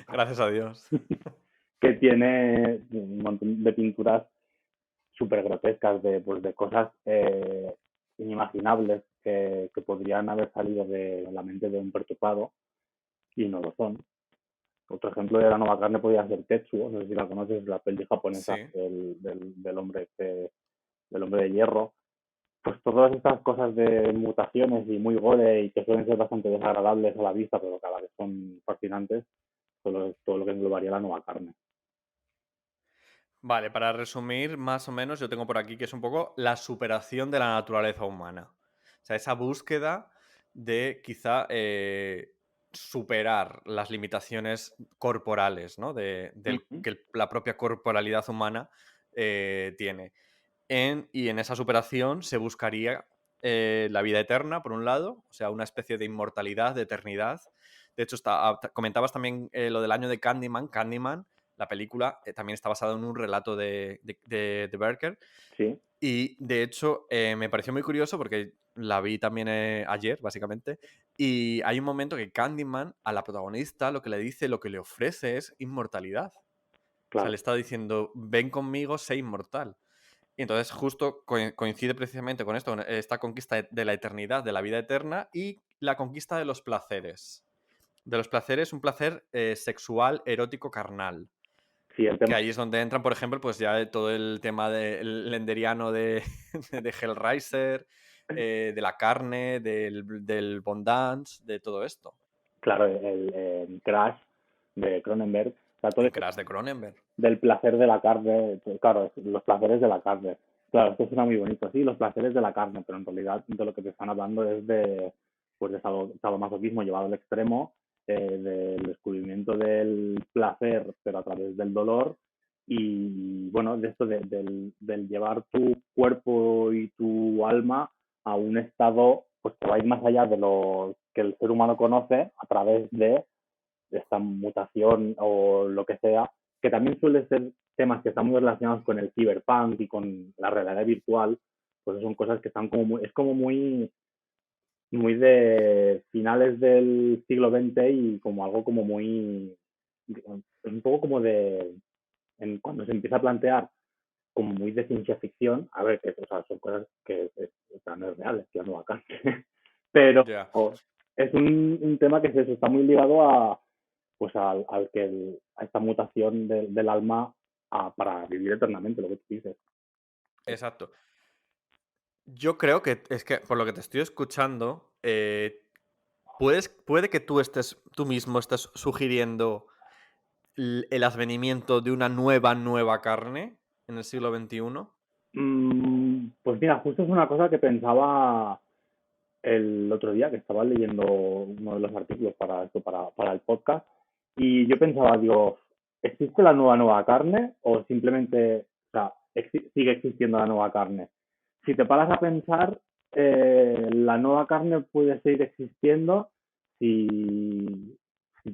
Gracias a Dios. que tiene un montón de pinturas súper grotescas de cosas inimaginables que podrían haber salido de la mente de un perturbado y no lo son. Otro ejemplo de la nueva carne podría ser Tetsuo, no sé si la conoces, la peli japonesa Sí. del hombre del hombre de hierro. Pues todas estas cosas de mutaciones y muy gore y que suelen ser bastante desagradables a la vista, pero cada vez son fascinantes, todo lo que englobaría la nueva carne. Vale, para resumir, más o menos, yo tengo por aquí que es un poco la superación de la naturaleza humana. O sea, esa búsqueda de quizá superar las limitaciones corporales, ¿no? Ujú. Que la propia corporalidad humana tiene. Y en esa superación se buscaría la vida eterna, por un lado, o sea, una especie de inmortalidad, de eternidad. De hecho, comentabas también lo del año de Candyman. Candyman, la película, también está basada en un relato de Berker. Sí, Y de hecho, me pareció muy curioso porque la vi también ayer, básicamente. Y hay un momento que Candyman a la protagonista lo que le dice, lo que le ofrece es inmortalidad. O sea, le claro. está diciendo, ven conmigo, sé inmortal. Y entonces justo coincide precisamente con esto, con esta conquista de la eternidad, de la vida eterna y la conquista de los placeres. De los placeres, un placer sexual, erótico, carnal. Sí, el Que tema, ahí es donde entran, por ejemplo, pues ya todo el tema del lenderiano de Hellraiser, de la carne, del Bondance, de todo esto. claro, el Crash de Cronenberg, o sea, todo En esto Crash de Cronenberg. del placer de la carne, pues, claro, los placeres de la carne. Claro, esto suena muy bonito, sí, los placeres de la carne, pero en realidad de lo que te están hablando es pues de sadomasoquismo llevado al extremo, del descubrimiento del placer, pero a través del dolor, y bueno, de esto del llevar tu cuerpo y tu alma a un estado pues que va a ir más allá de lo que el ser humano conoce a través de esta mutación o lo que sea, que también suele ser temas que están muy relacionados con el cyberpunk y con la realidad virtual, pues son cosas que están como muy, es como muy de finales del siglo XX y como algo como muy, un poco como cuando se empieza a plantear como muy de ciencia ficción, a ver, que o sea, son cosas que están reales, que no acá, pero Ya. es un tema que se está muy ligado a, pues a esta mutación del alma para vivir eternamente, lo que tú dices. Exacto. Yo creo que es que por lo que te estoy escuchando, puede que tú mismo estés sugiriendo el advenimiento de una nueva carne en el siglo XXI. Pues mira, justo es una cosa que pensaba el otro día, que estaba leyendo uno de los artículos para esto, para el podcast, y yo pensaba, digo, ¿existe la nueva carne o simplemente, o sea, sigue existiendo la nueva carne? Si te paras a pensar, la nueva carne puede seguir existiendo si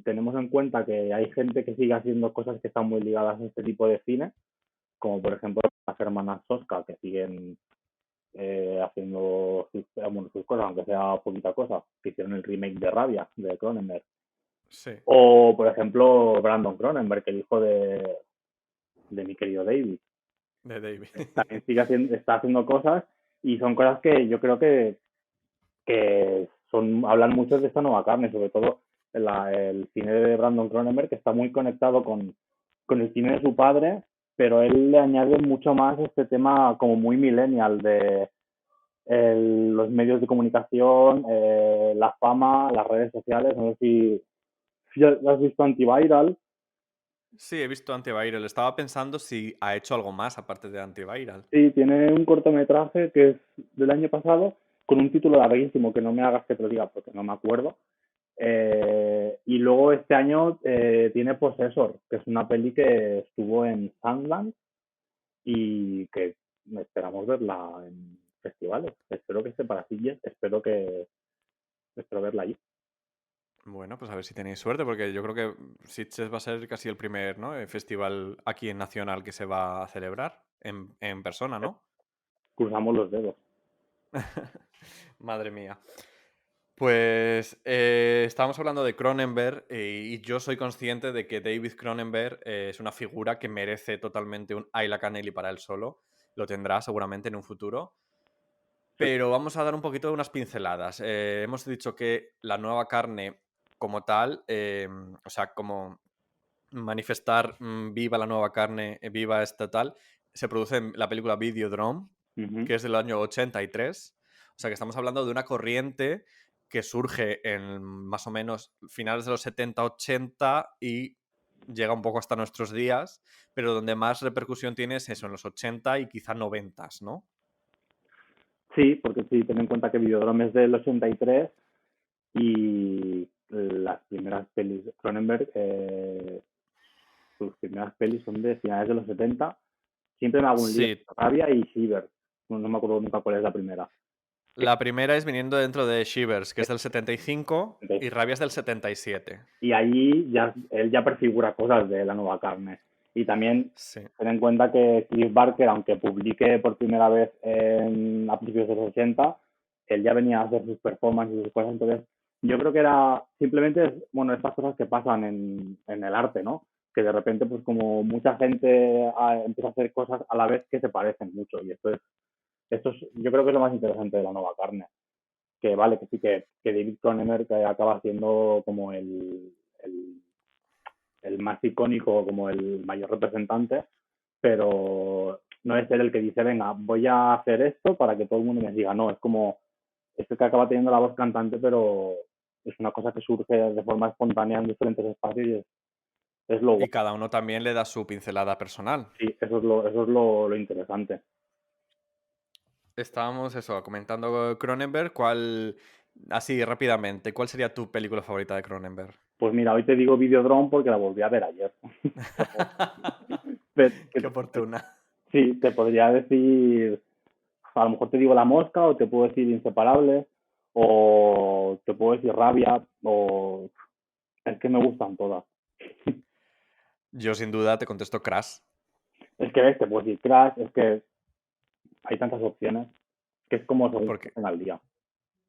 tenemos en cuenta que hay gente que sigue haciendo cosas que están muy ligadas a este tipo de cine, como por ejemplo las hermanas Soska, que siguen haciendo sus cosas, aunque sea poquita cosa, que hicieron el remake de Rabia, de Cronenberg. Sí, O, por ejemplo, Brandon Cronenberg, el hijo de mi querido David. de David. También está haciendo cosas y son cosas que yo creo que hablan mucho de esta nueva carne, sobre todo el cine de Brandon Cronenberg, que está muy conectado con el cine de su padre, pero él le añade mucho más este tema como muy millennial de los medios de comunicación, la fama, las redes sociales. No sé si has visto Antiviral. Sí, he visto Antiviral. Estaba pensando si ha hecho algo más aparte de Antiviral. Sí, tiene un cortometraje que es del año pasado con un título larguísimo que no me hagas que te lo diga porque no me acuerdo. Y luego este año tiene Possessor, que es una peli que estuvo en Sundance y que esperamos verla en festivales. Espero que esté para Sitges, espero verla allí. Bueno, pues a ver si tenéis suerte, porque yo creo que Sitges va a ser casi el primer, ¿no? Festival aquí en Nacional que se va a celebrar en persona, ¿no? Cruzamos los dedos. Madre mía. Pues estábamos hablando de Cronenberg y yo soy consciente de que David Cronenberg es una figura que merece totalmente un Ayla Canelli para él solo. Lo tendrá seguramente en un futuro. Pero vamos a dar un poquito de unas pinceladas. Hemos dicho que la nueva carne como tal, o sea, como manifestar viva la nueva carne, viva esta tal, se produce en la película Videodrome, Ujú. que es del año 83. O sea, que estamos hablando de una corriente que surge en más o menos finales de los 70-80 y llega un poco hasta nuestros días, pero donde más repercusión tiene es eso, en los 80 y quizá 90, ¿no? Sí, porque sí, ten en cuenta que Videodrome es del 83 y las primeras pelis de Cronenberg, sus primeras pelis son de finales de los 70. Siempre me hago un lío. Sí, Rabia y Shiver. No me acuerdo nunca cuál es la primera. la primera es viniendo dentro de Shivers, que es del 75 y Rabia es del 77. Y ahí ya, él ya prefigura cosas de la nueva carne. Y también Sí. ten en cuenta que Clive Barker, aunque publique por primera vez a principios de los 80, él ya venía a hacer sus performances y sus cosas. Entonces, yo creo que era simplemente, bueno, estas cosas que pasan en el arte, ¿no? Que de repente, pues como mucha gente empieza a hacer cosas a la vez que se parecen mucho. Y esto es, yo creo que es lo más interesante de la nueva carne. Que vale, que sí que David Cronenberg acaba siendo como el, el más icónico, como el mayor representante, pero no es él el que dice, venga, voy a hacer esto para que todo el mundo me diga, no, es como, es el que acaba teniendo la voz cantante, pero es una cosa que surge de forma espontánea en diferentes espacios y es lo guay. Y cada uno también le da su pincelada personal. Sí, eso es lo interesante. Estábamos eso, comentando Cronenberg. Así rápidamente, ¿cuál sería tu película favorita de Cronenberg? Pues mira, hoy te digo Videodrome porque la volví a ver ayer. Qué oportuna. Sí, te podría decir, a lo mejor te digo La Mosca o te puedo decir Inseparables o te puedo decir Rabia o es que me gustan todas. Yo sin duda te contesto Crash. Es que ves, te puedo decir Crash, es que hay tantas opciones que es como se Porque... en al día.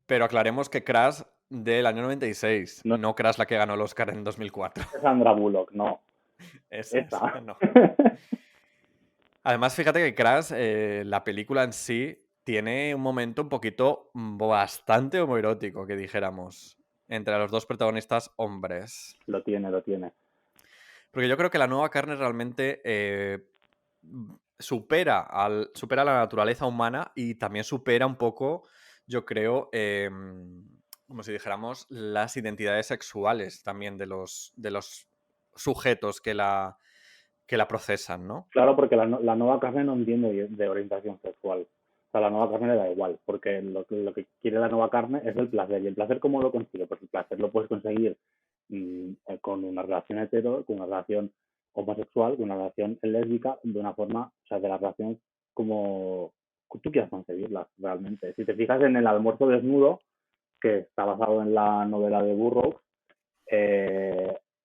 Pero aclaremos que Crash del año 96, No no Crash la que ganó el Oscar en 2004. es Sandra Bullock, no, Esa esa. no. Además, fíjate que Crash, la película en sí, tiene un momento un poquito bastante homoerótico, que dijéramos, entre los dos protagonistas hombres. Lo tiene, lo tiene. Porque yo creo que la nueva carne realmente supera la naturaleza humana y también supera un poco, yo creo, como si dijéramos, las identidades sexuales también de los sujetos que la procesan, ¿no? Claro, porque la nueva carne no entiende de orientación sexual. O sea, la nueva carne le da igual, porque lo que quiere la nueva carne es el placer. ¿Y el placer cómo lo consigue? Pues el placer lo puedes conseguir con una relación hetero, con una relación homosexual, con una relación lésbica, de una forma, o sea, de la relación como tú quieras concebirla realmente. Si te fijas en El almuerzo desnudo, que está basado en la novela de Burroughs,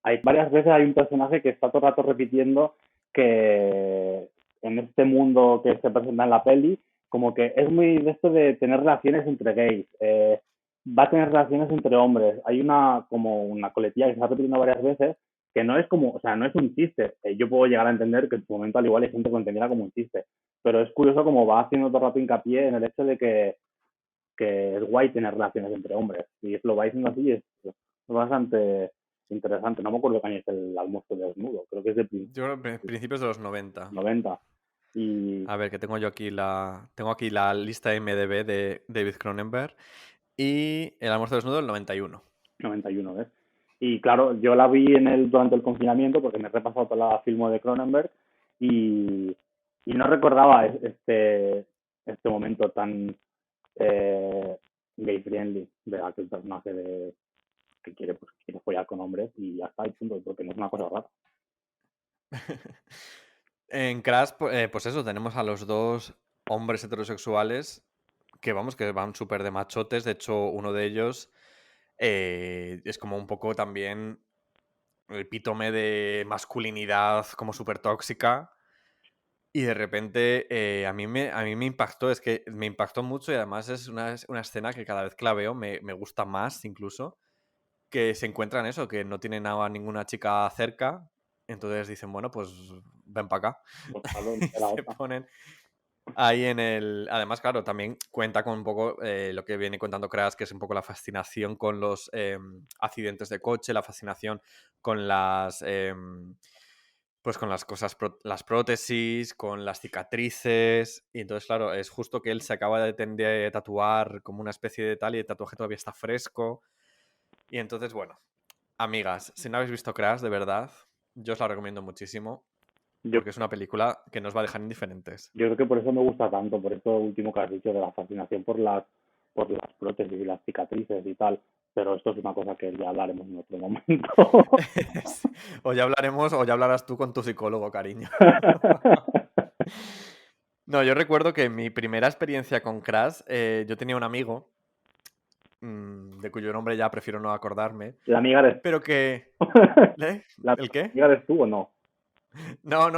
hay varias veces hay un personaje que está todo el rato repitiendo que en este mundo que se presenta en la peli, como que es muy de esto de tener relaciones entre gays, va a tener relaciones entre hombres. Hay como una coletilla que se está repitiendo varias veces que no es como, o sea, no es un chiste. Yo puedo llegar a entender que en su momento al igual hay gente que lo entendiera como un chiste, pero es curioso como va haciendo todo el rato hincapié en el hecho de que es guay tener relaciones entre hombres. Y lo va diciendo así y es bastante interesante. No me acuerdo qué año es el almuerzo desnudo, creo que es de Yo creo que principios de los 90. 90. Y A ver, que tengo yo aquí tengo aquí la lista IMDb de David Cronenberg y El almuerzo desnudo del 91. 91, ¿ves? Y claro, yo la vi durante el confinamiento porque me he repasado toda la filmo de Cronenberg y no recordaba este momento tan gay friendly de aquel personaje que quiere follar con hombres y ya está, y punto, porque no es una cosa rara. En Crash, pues eso, tenemos a los dos hombres heterosexuales que vamos, que van súper de machotes. De hecho, uno de ellos es como un poco también el epítome de masculinidad como súper tóxica. Y de repente a mí me impactó, es que me impactó mucho y además es una escena que cada vez que la veo me gusta más incluso, que se encuentran eso, que no tienen a ninguna chica cerca, entonces dicen, bueno, pues ven para acá. Pues claro, Y de la se otra. ponen ahí en el... Además, claro, también cuenta con un poco lo que viene contando Crash, que es un poco la fascinación con los accidentes de coche, la fascinación con las... pues con las cosas, las prótesis, con las cicatrices. Y entonces, claro, es justo que él se acaba de tatuar como una especie de tal y el tatuaje todavía está fresco. Y entonces, bueno, amigas, si no habéis visto Crash, de verdad, yo os la recomiendo muchísimo Yo, porque es una película que nos va a dejar indiferentes. yo creo que por eso me gusta tanto, por eso último que has dicho de la fascinación por las prótesis y las cicatrices y tal. Pero esto es una cosa que ya hablaremos en otro momento. Sí. O ya hablaremos, o ya hablarás tú con tu psicólogo, cariño. No, yo recuerdo que mi primera experiencia con Crash, yo tenía un amigo, de cuyo nombre ya prefiero no acordarme, ¿La amiga eres pero que... ¿Eh? ¿La ¿El qué? amiga eres tú o no? No.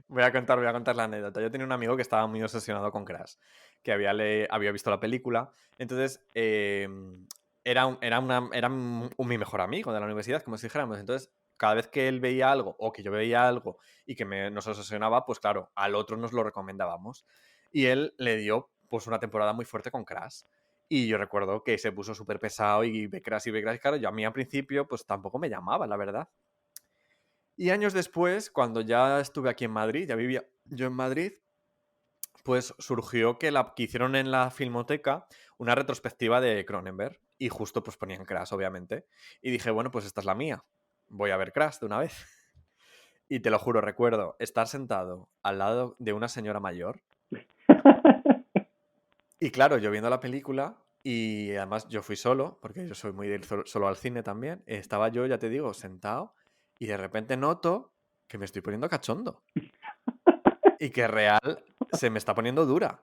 Voy a contar la anécdota. Yo tenía un amigo que estaba muy obsesionado con Crash, que había visto la película. Entonces, era mi mejor amigo de la universidad, como si dijéramos. Entonces, cada vez que él veía algo o que yo veía algo y que nos obsesionaba, pues claro, al otro nos lo recomendábamos. Y él le dio pues una temporada muy fuerte con Crash. Y yo recuerdo que se puso súper pesado y ve Crash y ve Crash. Claro, yo a mí al principio pues tampoco me llamaba, la verdad. Y años después, cuando ya estuve aquí en Madrid, ya vivía yo en Madrid, pues surgió que hicieron en la Filmoteca una retrospectiva de Cronenberg. Y justo pues ponían Crash, obviamente. Y dije, bueno, pues esta es la mía. Voy a ver Crash de una vez. Y te lo juro, recuerdo estar sentado al lado de una señora mayor. Y claro, yo viendo la película, y además yo fui solo, porque yo soy muy de ir solo al cine también. Estaba yo, ya te digo, sentado, y de repente noto que me estoy poniendo cachondo. Y que real se me está poniendo dura.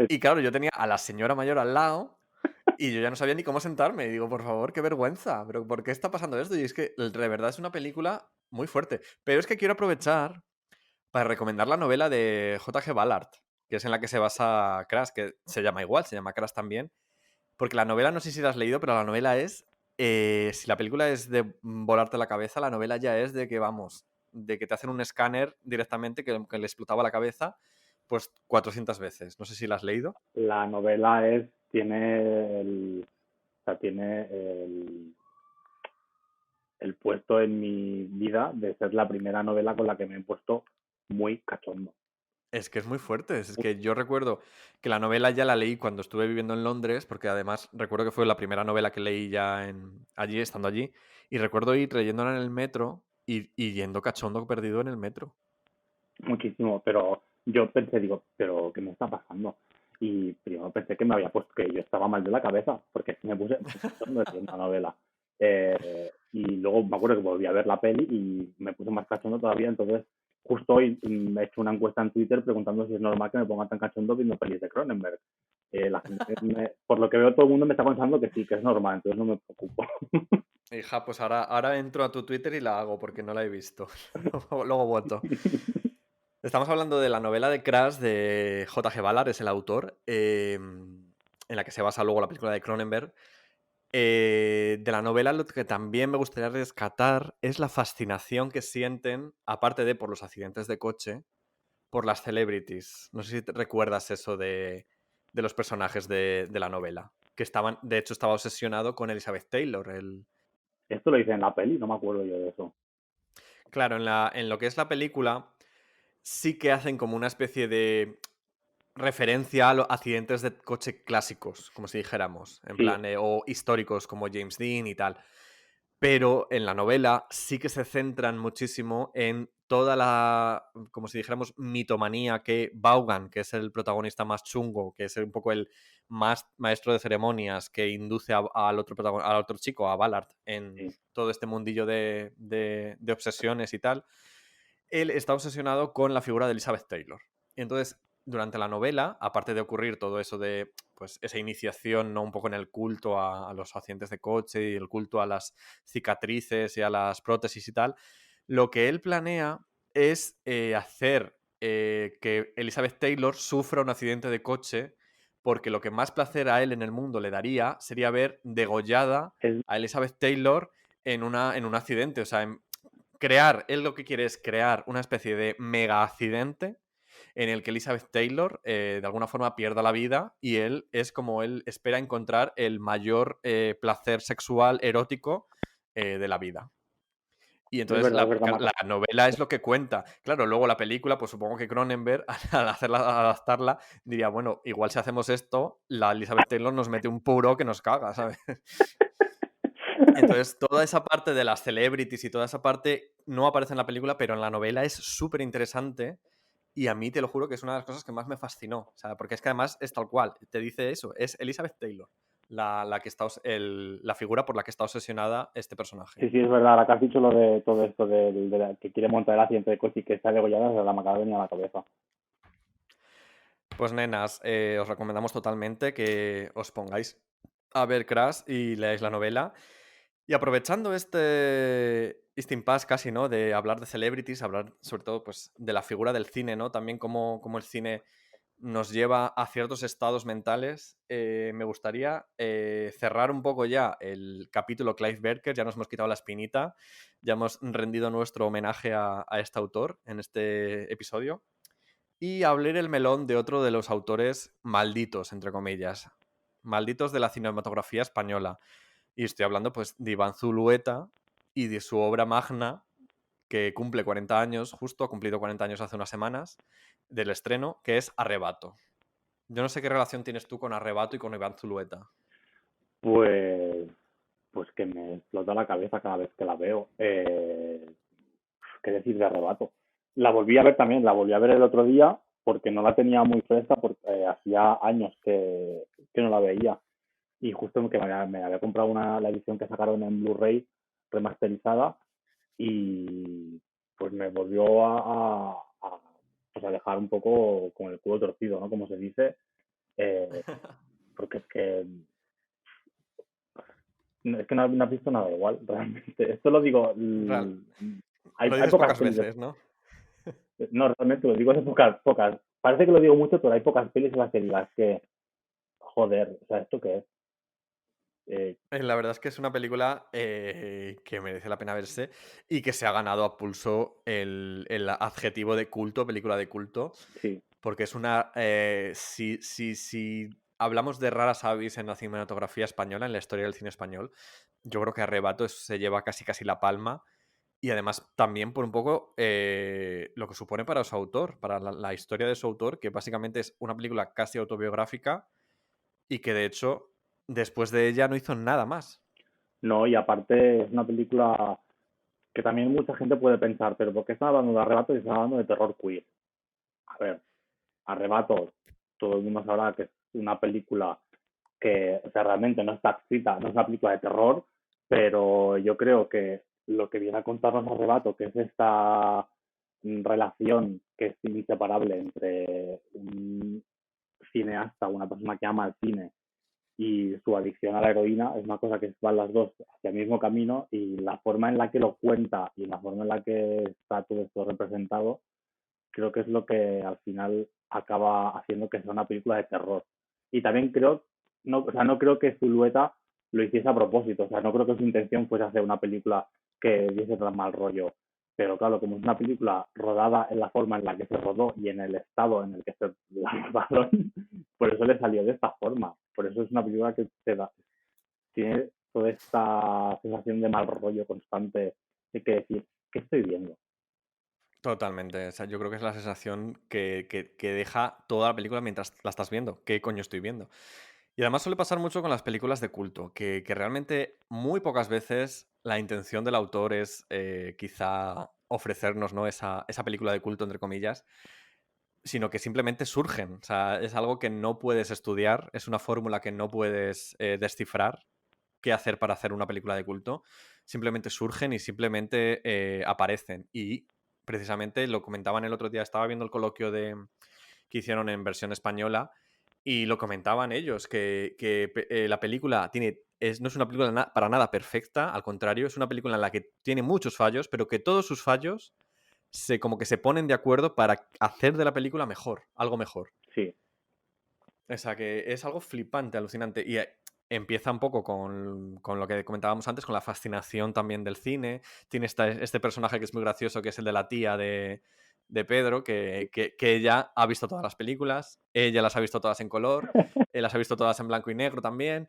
Y claro, yo tenía a la señora mayor al lado y yo ya no sabía ni cómo sentarme. Y digo, por favor, qué vergüenza. ¿Pero por qué está pasando esto? Y es que de verdad es una película muy fuerte. Pero es que quiero aprovechar para recomendar la novela de J.G. Ballard, que es en la que se basa Crash, que se llama igual, se llama Crash también. Porque la novela, no sé si la has leído, pero la novela es... si la película es de volarte la cabeza, la novela ya es de que, vamos, de que te hacen un escáner directamente que le explotaba la cabeza pues 400 veces. No sé si la has leído. La novela tiene el puesto en mi vida de ser la primera novela con la que me he puesto muy cachondo. Es que es muy fuerte. Es que yo recuerdo que la novela ya la leí cuando estuve viviendo en Londres, porque además recuerdo que fue la primera novela que leí ya allí, estando allí. Y recuerdo ir leyéndola en el metro y yendo cachondo perdido en el metro. Muchísimo, pero yo pensé, digo, ¿pero qué me está pasando? Y primero pensé que me había puesto, que yo estaba mal de la cabeza, porque me puse cachondo leyendo la novela. Y luego me acuerdo que volví a ver la peli y me puse más cachondo todavía, entonces justo hoy me he hecho una encuesta en Twitter preguntando si es normal que me ponga tan cachondo viendo pelis de Cronenberg. La gente por lo que veo todo el mundo me está pensando que sí, que es normal, entonces no me preocupo. Hija, pues ahora entro a tu Twitter y la hago porque no la he visto. Luego voto. Estamos hablando de la novela de Crash de J.G. Ballard, es el autor, en la que se basa luego la película de Cronenberg. De la novela lo que también me gustaría rescatar es la fascinación que sienten, aparte de por los accidentes de coche, por las celebrities. No sé si te recuerdas eso de los personajes de la novela, que de hecho estaba obsesionado con Elizabeth Taylor. Esto lo hice en la peli, no me acuerdo yo de eso. Claro, en lo que es la película sí que hacen como una especie de referencia a los accidentes de coche clásicos, como si dijéramos, en Sí, plan, o históricos como James Dean y tal. Pero en la novela sí que se centran muchísimo en toda la, como si dijéramos, mitomanía que Vaughan, que es el protagonista más chungo, que es un poco el más maestro de ceremonias, que induce al otro chico, a Ballard, en sí. todo este mundillo de obsesiones y tal. Él está obsesionado con la figura de Elizabeth Taylor. Entonces, durante la novela, aparte de ocurrir todo eso de pues esa iniciación, ¿no? Un poco en el culto a los accidentes de coche y el culto a las cicatrices y a las prótesis y tal, lo que él planea es hacer que Elizabeth Taylor sufra un accidente de coche, porque lo que más placer a él en el mundo le daría sería ver degollada Es, a Elizabeth Taylor en un accidente. O sea, él lo que quiere es crear una especie de mega accidente en el que Elizabeth Taylor de alguna forma pierda la vida, y él es como él espera encontrar el mayor placer sexual erótico de la vida. Y entonces es verdad, la novela es lo que cuenta. Claro, luego la película, pues supongo que Cronenberg, al adaptarla, diría, bueno, igual si hacemos esto, la Elizabeth Taylor nos mete un puro que nos caga, ¿sabes? Entonces, toda esa parte de las celebrities y toda esa parte no aparece en la película, pero en la novela es súper interesante, y a mí te lo juro que es una de las cosas que más me fascinó. O sea, porque es que además es tal cual, te dice eso, es Elizabeth Taylor la que está, la figura por la que está obsesionada este personaje. Sí, es verdad, ahora que has dicho lo de todo esto que quiere montar el accidente de coche y que está degollada, se la me acaba de venir a la cabeza. Pues nenas, os recomendamos totalmente que os pongáis a ver Crash y leáis la novela. Y aprovechando este impasse casi, ¿no? De hablar de celebrities, hablar sobre todo pues, de la figura del cine, ¿no? También cómo el cine nos lleva a ciertos estados mentales. Me gustaría cerrar un poco ya el capítulo Clive Barker. Ya nos hemos quitado la espinita, ya hemos rendido nuestro homenaje a este autor en este episodio. Y abrir el melón de otro de los autores malditos, entre comillas. Malditos de la cinematografía española. Y estoy hablando pues de Iván Zulueta y de su obra magna, que cumple 40 años, justo ha cumplido 40 años hace unas semanas, del estreno, que es Arrebato. Yo no sé qué relación tienes tú con Arrebato y con Iván Zulueta. Pues que me explota la cabeza cada vez que la veo. ¿Qué decir de Arrebato? La volví a ver también, la volví a ver el otro día porque no la tenía muy fresca, porque hacía años que no la veía. Y justo que me había comprado la edición que sacaron en Blu-ray remasterizada, y pues me volvió pues a dejar un poco con el culo torcido, ¿no? Como se dice, porque es que no has visto nada igual, realmente. Esto lo digo, hay Lo dices pocas pocas pelis veces, ¿no? no, realmente lo digo hace pocas. Parece que lo digo mucho, pero hay pocas pelis en las que digas que, joder, o sea, ¿esto qué es? La verdad es que es una película que merece la pena verse y que se ha ganado a pulso el adjetivo de culto, película de culto, Sí, porque es una... si hablamos de raras avis en la cinematografía española, en la historia del cine español, yo creo que Arrebato se lleva casi la palma, y además también por un poco lo que supone para su autor, para la historia de su autor, que básicamente es una película casi autobiográfica y que de hecho después de ella no hizo nada más. no, y aparte es una película que también mucha gente puede pensar, pero ¿por qué están hablando de Arrebato y están hablando de terror queer? A ver, Arrebato, todo el mundo sabrá que es una película que, o sea, realmente no está escrita, no es una película de terror, pero yo creo que lo que viene a contarnos Arrebato, que es esta relación que es inseparable entre un cineasta, una persona que ama el cine, y su adicción a la heroína, es una cosa que van las dos hacia el mismo camino, y la forma en la que lo cuenta y la forma en la que está todo esto representado, creo que es lo que al final acaba haciendo que sea una película de terror. Y también creo, no creo que Zulueta lo hiciese a propósito, o sea, no creo que su intención fuese hacer una película que diese tan mal rollo. Pero claro, como es una película rodada en la forma en la que se rodó y en el estado en el que se la rodaron, por eso le salió de esta forma. Por eso es una película que tiene toda esta sensación de mal rollo constante de que decir, ¿qué estoy viendo? Totalmente. O sea, yo creo que es la sensación que deja toda la película mientras la estás viendo. ¿Qué coño estoy viendo? Y además suele pasar mucho con las películas de culto, que realmente muy pocas veces la intención del autor es quizá ofrecernos, ¿no? esa película de culto, entre comillas, sino que simplemente surgen. O sea, es algo que no puedes estudiar, es una fórmula que no puedes descifrar qué hacer para hacer una película de culto. Simplemente surgen y simplemente aparecen. Y precisamente lo comentaban el otro día, estaba viendo el coloquio que hicieron en versión española y lo comentaban ellos, que la película no es una película para nada perfecta, al contrario, es una película en la que tiene muchos fallos, pero que todos sus fallos como que se ponen de acuerdo para hacer de la película mejor, algo mejor. Sí. O sea, que es algo flipante, alucinante. Y empieza un poco con lo que comentábamos antes, con la fascinación también del cine. Tiene este personaje que es muy gracioso, que es el de la tía de Pedro, que ella ha visto todas las películas, ella las ha visto todas en color, él las ha visto todas en blanco y negro también.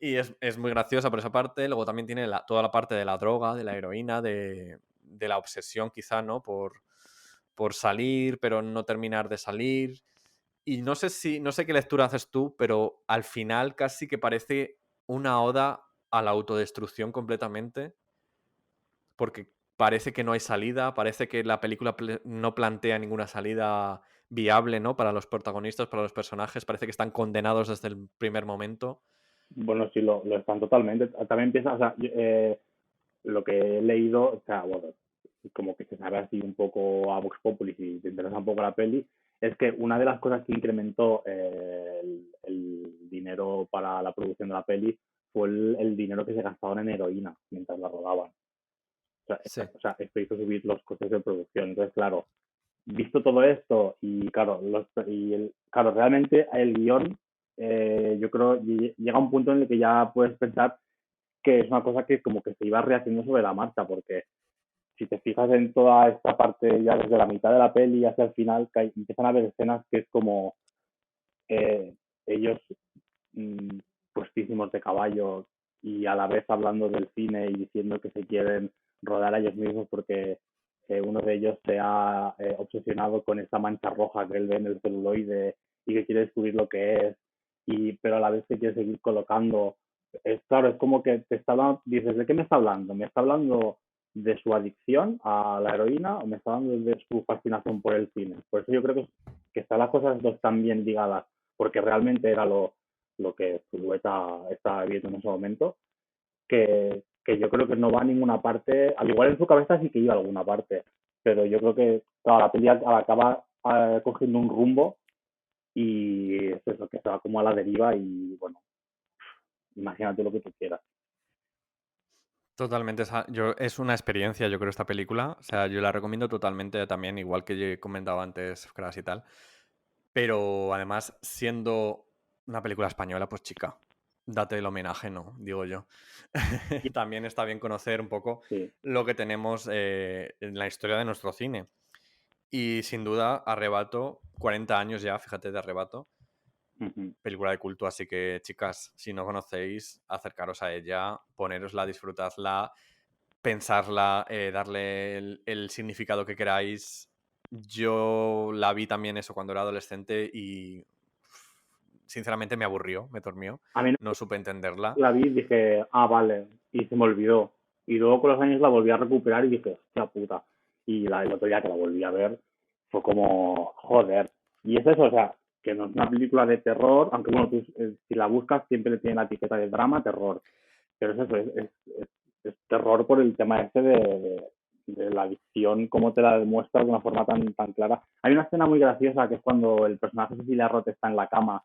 Y es muy graciosa por esa parte. Luego también tiene toda la parte de la droga, de la heroína, de la obsesión quizá, ¿no? Por salir, pero no terminar de salir. Y no sé qué lectura haces tú, pero al final casi que parece una oda a la autodestrucción completamente, porque parece que no hay salida, parece que la película no plantea ninguna salida viable, ¿no? Para los protagonistas, para los personajes, parece que están condenados desde el primer momento. Bueno, sí, lo están totalmente. También empieza, o sea, lo que he leído, o sea, bueno, como que se sabe así un poco a Vox Populi, si te interesa un poco la peli, es que una de las cosas que incrementó el dinero para la producción de la peli fue el dinero que se gastaban en heroína mientras la rodaban. Sí. O sea, esto hizo subir los costes de producción. Entonces, claro, visto todo esto y claro, claro, realmente el guión, yo creo, llega a un punto en el que ya puedes pensar que es una cosa que como que se iba rehaciendo sobre la marcha, porque si te fijas en toda esta parte, ya desde la mitad de la peli hacia el final, empiezan a haber escenas que es como ellos puestísimos de caballo y a la vez hablando del cine y diciendo que se quieren rodar a ellos mismos porque uno de ellos se ha obsesionado con esa mancha roja que él ve en el celuloide y que quiere descubrir lo que es, pero a la vez que quiere seguir colocando. Claro, es como que te está hablando, dices, ¿de qué me está hablando? ¿Me está hablando de su adicción a la heroína o me está hablando de su fascinación por el cine? Por eso yo creo que están las cosas dos tan bien ligadas, porque realmente era lo que Zulueta estaba viviendo en ese momento, que yo creo que no va a ninguna parte, al igual en su cabeza sí que iba a alguna parte, pero yo creo que toda la peli acaba cogiendo un rumbo y es eso, que se va como a la deriva y bueno, imagínate lo que tú quieras. Totalmente, es una experiencia, yo creo, esta película. O sea, yo la recomiendo totalmente también, igual que yo comentaba antes, Crash y tal. Pero además, siendo una película española, pues chica, date el homenaje, ¿no? Digo yo. También está bien conocer un poco Sí. lo que tenemos en la historia de nuestro cine. Y sin duda, Arrebato, 40 años ya, fíjate, de Arrebato. Película de culto, así que chicas, si no conocéis, acercaros a ella, ponerosla, disfrutadla, pensarla, darle el significado que queráis. Yo la vi también eso cuando era adolescente y sinceramente me aburrió, me dormió, A mí no supe entenderla. la vi y dije, vale, y se me olvidó. Y luego con los años la volví a recuperar y dije, hostia puta. Y el otro día que la volví a ver fue como, joder. Y es eso, o sea, que no es una película de terror, aunque bueno, tú, si la buscas siempre le tiene la etiqueta de drama, terror. Pero es eso, es terror por el tema este de la adicción, cómo te la demuestra de una forma tan clara. Hay una escena muy graciosa que es cuando el personaje de Cecilia Roth está en la cama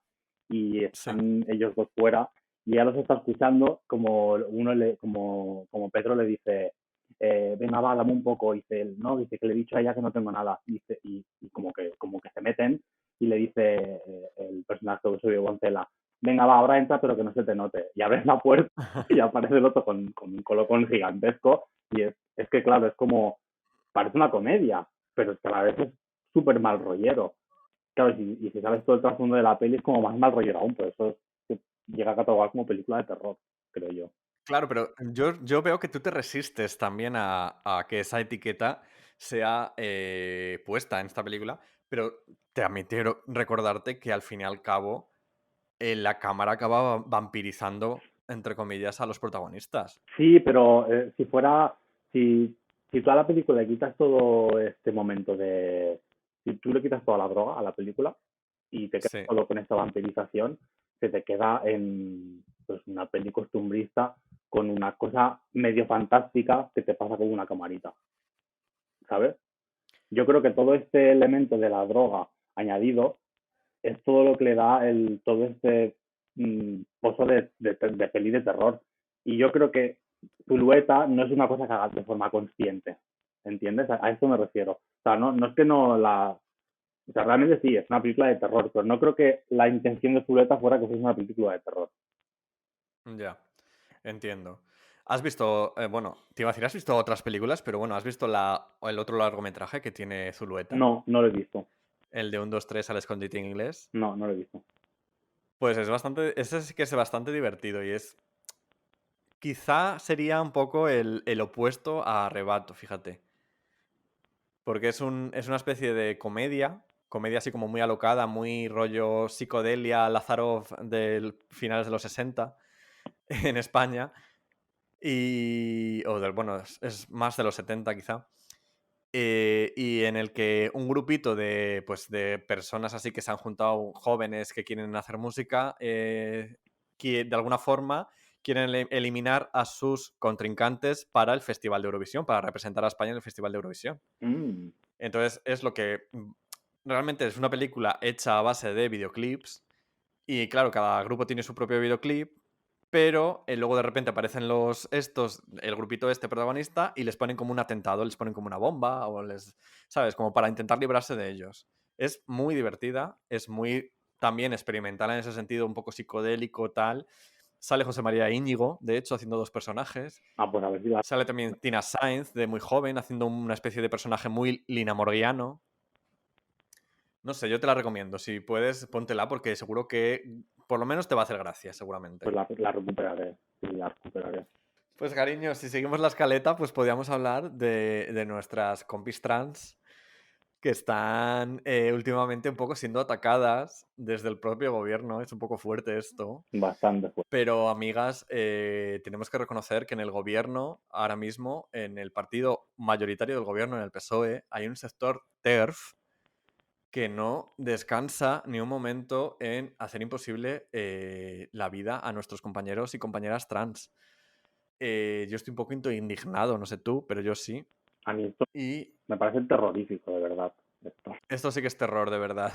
y están ellos dos fuera y ella los está escuchando como como Pedro le dice venga va, dame un poco, y dice él, no, dice que le he dicho a ella que no tengo nada, dice, y como que se meten y le dice el personaje de Eusebio Boncela, venga va, ahora entra pero que no se te note, y abres la puerta y aparece el otro con un colocón gigantesco y es que claro, es como, parece una comedia, pero es que a la vez es súper mal rollero. Claro, y si sabes todo el trasfondo de la peli es como más mal rollero aún, por eso llega a catalogar como película de terror, creo yo. Claro, pero yo veo que tú te resistes también a que esa etiqueta sea puesta en esta película, pero también quiero recordarte que al fin y al cabo la cámara acaba vampirizando, entre comillas, a los protagonistas. Sí, pero si tú a la película le quitas todo este momento si tú le quitas toda la droga a la película y te quedas Sí. solo con esta vampirización, se te queda en pues, una peli costumbrista con una cosa medio fantástica que te pasa con una camarita, ¿sabes? yo creo que todo este elemento de la droga añadido es todo lo que le da todo este pozo de peli de terror. Y yo creo que Zulueta no es una cosa que hagas de forma consciente, ¿entiendes? A esto me refiero. O sea, no es que no la... O sea, realmente sí, es una película de terror, pero no creo que la intención de Zulueta fuera que fuese una película de terror. Ya, entiendo. ¿Has visto, bueno, te iba a decir, has visto otras películas, pero bueno, ¿has visto el otro largometraje que tiene Zulueta? No lo he visto. El de 1, 2, 3 al escondite inglés. No lo he visto. Pues ese sí que es bastante divertido y es... Quizá sería un poco el opuesto a Arrebato, fíjate. Porque es una especie de comedia así como muy alocada, muy rollo psicodelia, Lázaro del finales de los 60 en España. Bueno, es más de los 70 quizá. Y en el que un grupito de personas así que se han juntado, jóvenes que quieren hacer música, que de alguna forma quieren eliminar a sus contrincantes para el Festival de Eurovisión, para representar a España en el Festival de Eurovisión. Entonces es lo que realmente es una película hecha a base de videoclips y claro, cada grupo tiene su propio videoclip, pero luego de repente aparecen el grupito protagonista y les ponen como un atentado, les ponen como una bomba o ¿sabes? Como para intentar librarse de ellos. Es muy divertida, es muy también experimental en ese sentido, un poco psicodélico, tal. Sale José María Íñigo, de hecho, haciendo 2 personajes. Pues a ver si Sale también Tina Sainz, de muy joven, haciendo una especie de personaje muy linamorguiano. No sé, yo te la recomiendo. Si puedes, póntela porque seguro que por lo menos te va a hacer gracia, seguramente. Pues la recuperaré. Sí, la recuperaré. Pues cariño, si seguimos la escaleta, pues podríamos hablar de nuestras compis trans que están últimamente un poco siendo atacadas desde el propio gobierno. Es un poco fuerte esto. Bastante fuerte. Pero, amigas, tenemos que reconocer que en el gobierno, ahora mismo, en el partido mayoritario del gobierno, en el PSOE, hay un sector TERF que no descansa ni un momento en hacer imposible la vida a nuestros compañeros y compañeras trans. Yo estoy un poco indignado, no sé tú, pero yo sí. A mí esto Y me parece terrorífico, de verdad. esto sí que es terror, de verdad.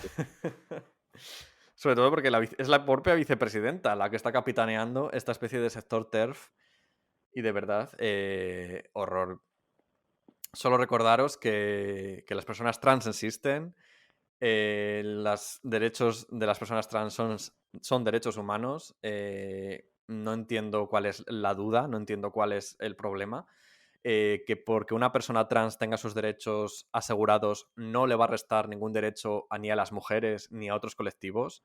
Sobre todo porque es la propia vicepresidenta la que está capitaneando esta especie de sector TERF. Y de verdad, horror. Solo recordaros que las personas trans existen. Los derechos de las personas trans son derechos humanos. No entiendo cuál es la duda, no entiendo cuál es el problema. Que porque una persona trans tenga sus derechos asegurados no le va a restar ningún derecho ni a las mujeres ni a otros colectivos.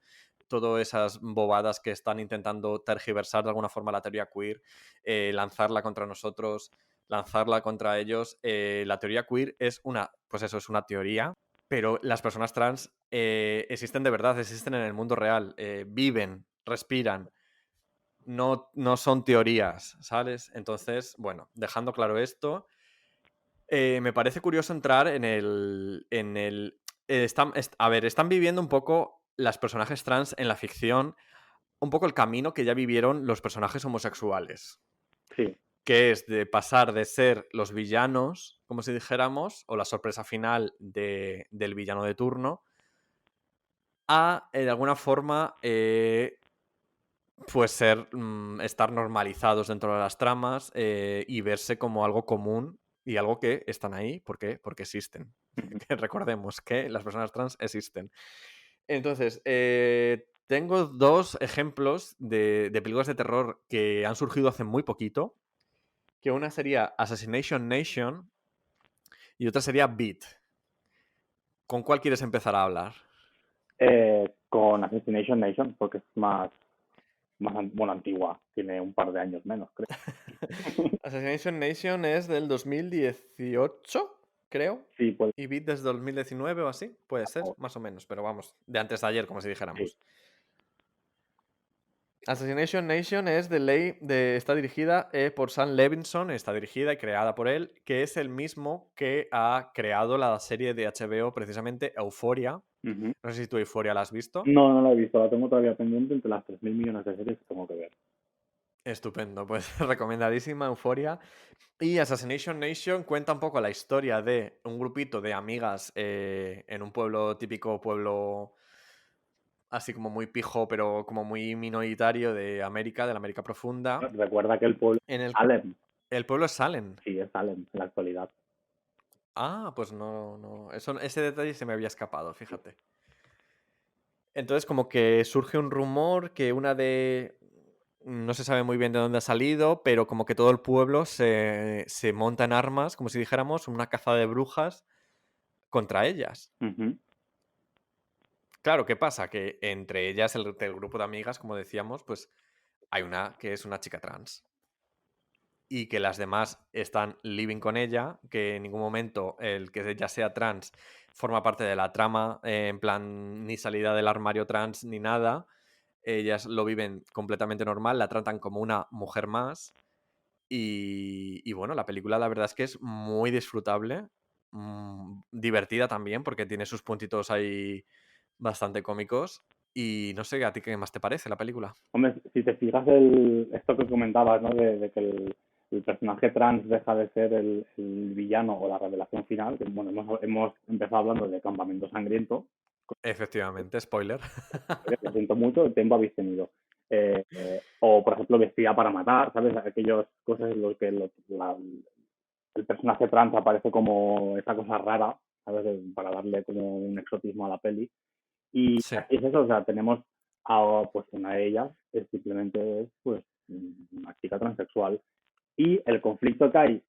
Todas esas bobadas que están intentando tergiversar de alguna forma la teoría queer, lanzarla contra nosotros, lanzarla contra ellos. La teoría queer es es una teoría, pero las personas trans existen de verdad, existen en el mundo real, viven, respiran. No son teorías, ¿sabes? Entonces, bueno, dejando claro esto, me parece curioso entrar en el... están viviendo un poco las personajes trans en la ficción, un poco el camino que ya vivieron los personajes homosexuales. Sí. Que es de pasar de ser los villanos, como si dijéramos, o la sorpresa final del villano de turno, a, de alguna forma, pues estar normalizados dentro de las tramas y verse como algo común y algo que están ahí. ¿Por qué? Porque existen. Que recordemos que las personas trans existen. Entonces, tengo 2 ejemplos de películas de terror que han surgido hace muy poquito. Que una sería Assassination Nation y otra sería Beat. ¿Con cuál quieres empezar a hablar? Con Assassination Nation, porque es más antigua, tiene un par de años menos, creo. Assassination Nation es del 2018, creo. Sí, puede. Y Beat desde 2019 o así, puede ser, más o menos, pero vamos, de antes de ayer, como si dijéramos. Sí. Assassination Nation es está dirigida por Sam Levinson, está dirigida y creada por él, que es el mismo que ha creado la serie de HBO, precisamente Euphoria. Uh-huh. No sé si tú Euphoria la has visto. No la he visto, la tengo todavía pendiente entre las 3.000 millones de series que tengo que ver. Estupendo, pues recomendadísima, Euforia. Y Assassination Nation cuenta un poco la historia de un grupito de amigas en un pueblo típico, pueblo así como muy pijo, pero como muy minoritario de América, de la América profunda. Recuerda que el pueblo En es el, Salem. el pueblo es Salem. Sí, es Salem en la actualidad. Ah, pues no. Ese detalle se me había escapado, fíjate. Entonces, como que surge un rumor que una de. No se sabe muy bien de dónde ha salido, pero como que todo el pueblo se monta en armas, como si dijéramos, una caza de brujas contra ellas. Ujú. Claro, ¿qué pasa? Que entre ellas, del grupo de amigas, como decíamos, pues hay una que es una chica trans. Y que las demás están living con ella, que en ningún momento el que ella sea trans forma parte de la trama, en plan ni salida del armario trans ni nada. Ellas lo viven completamente normal, la tratan como una mujer más. Y bueno, la película la verdad es que es muy disfrutable, divertida también, porque tiene sus puntitos ahí bastante cómicos. Y no sé, ¿a ti qué más te parece la película? Hombre, si te fijas esto que comentabas, ¿no? De que el personaje trans deja de ser el villano o la revelación final, que bueno, hemos empezado hablando de Campamento Sangriento, Efectivamente, spoiler. lo siento mucho, el tiempo habéis tenido. O, por ejemplo, Vestida para matar, ¿sabes? Aquellas cosas en las que el personaje trans aparece como esta cosa rara, ¿sabes? Para darle como un exotismo a la peli. Y Sí, aquí es eso, o sea, tenemos a pues una de ellas, es simplemente pues una chica transexual. Y el conflicto que hay,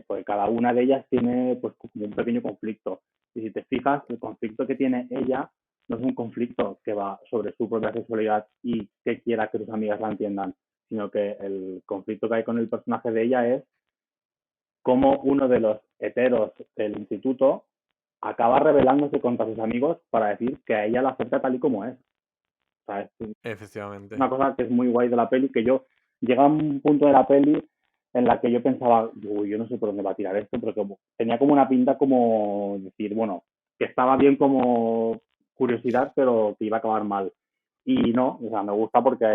pues cada una de ellas tiene pues como un pequeño conflicto. Y si te fijas, el conflicto que tiene ella no es un conflicto que va sobre su propia sexualidad y que quiera que sus amigas la entiendan, sino que el conflicto que hay con el personaje de ella es cómo uno de los heteros del instituto acaba rebelándose contra sus amigos para decir que a ella la acepta tal y como es. O sea, es efectivamente. una cosa que es muy guay de la peli, que yo llega a un punto de la peli en la que yo pensaba, uy, yo no sé por dónde va a tirar esto, pero que tenía como una pinta como decir, bueno, que estaba bien como curiosidad, pero que iba a acabar mal. Y no, o sea, me gusta porque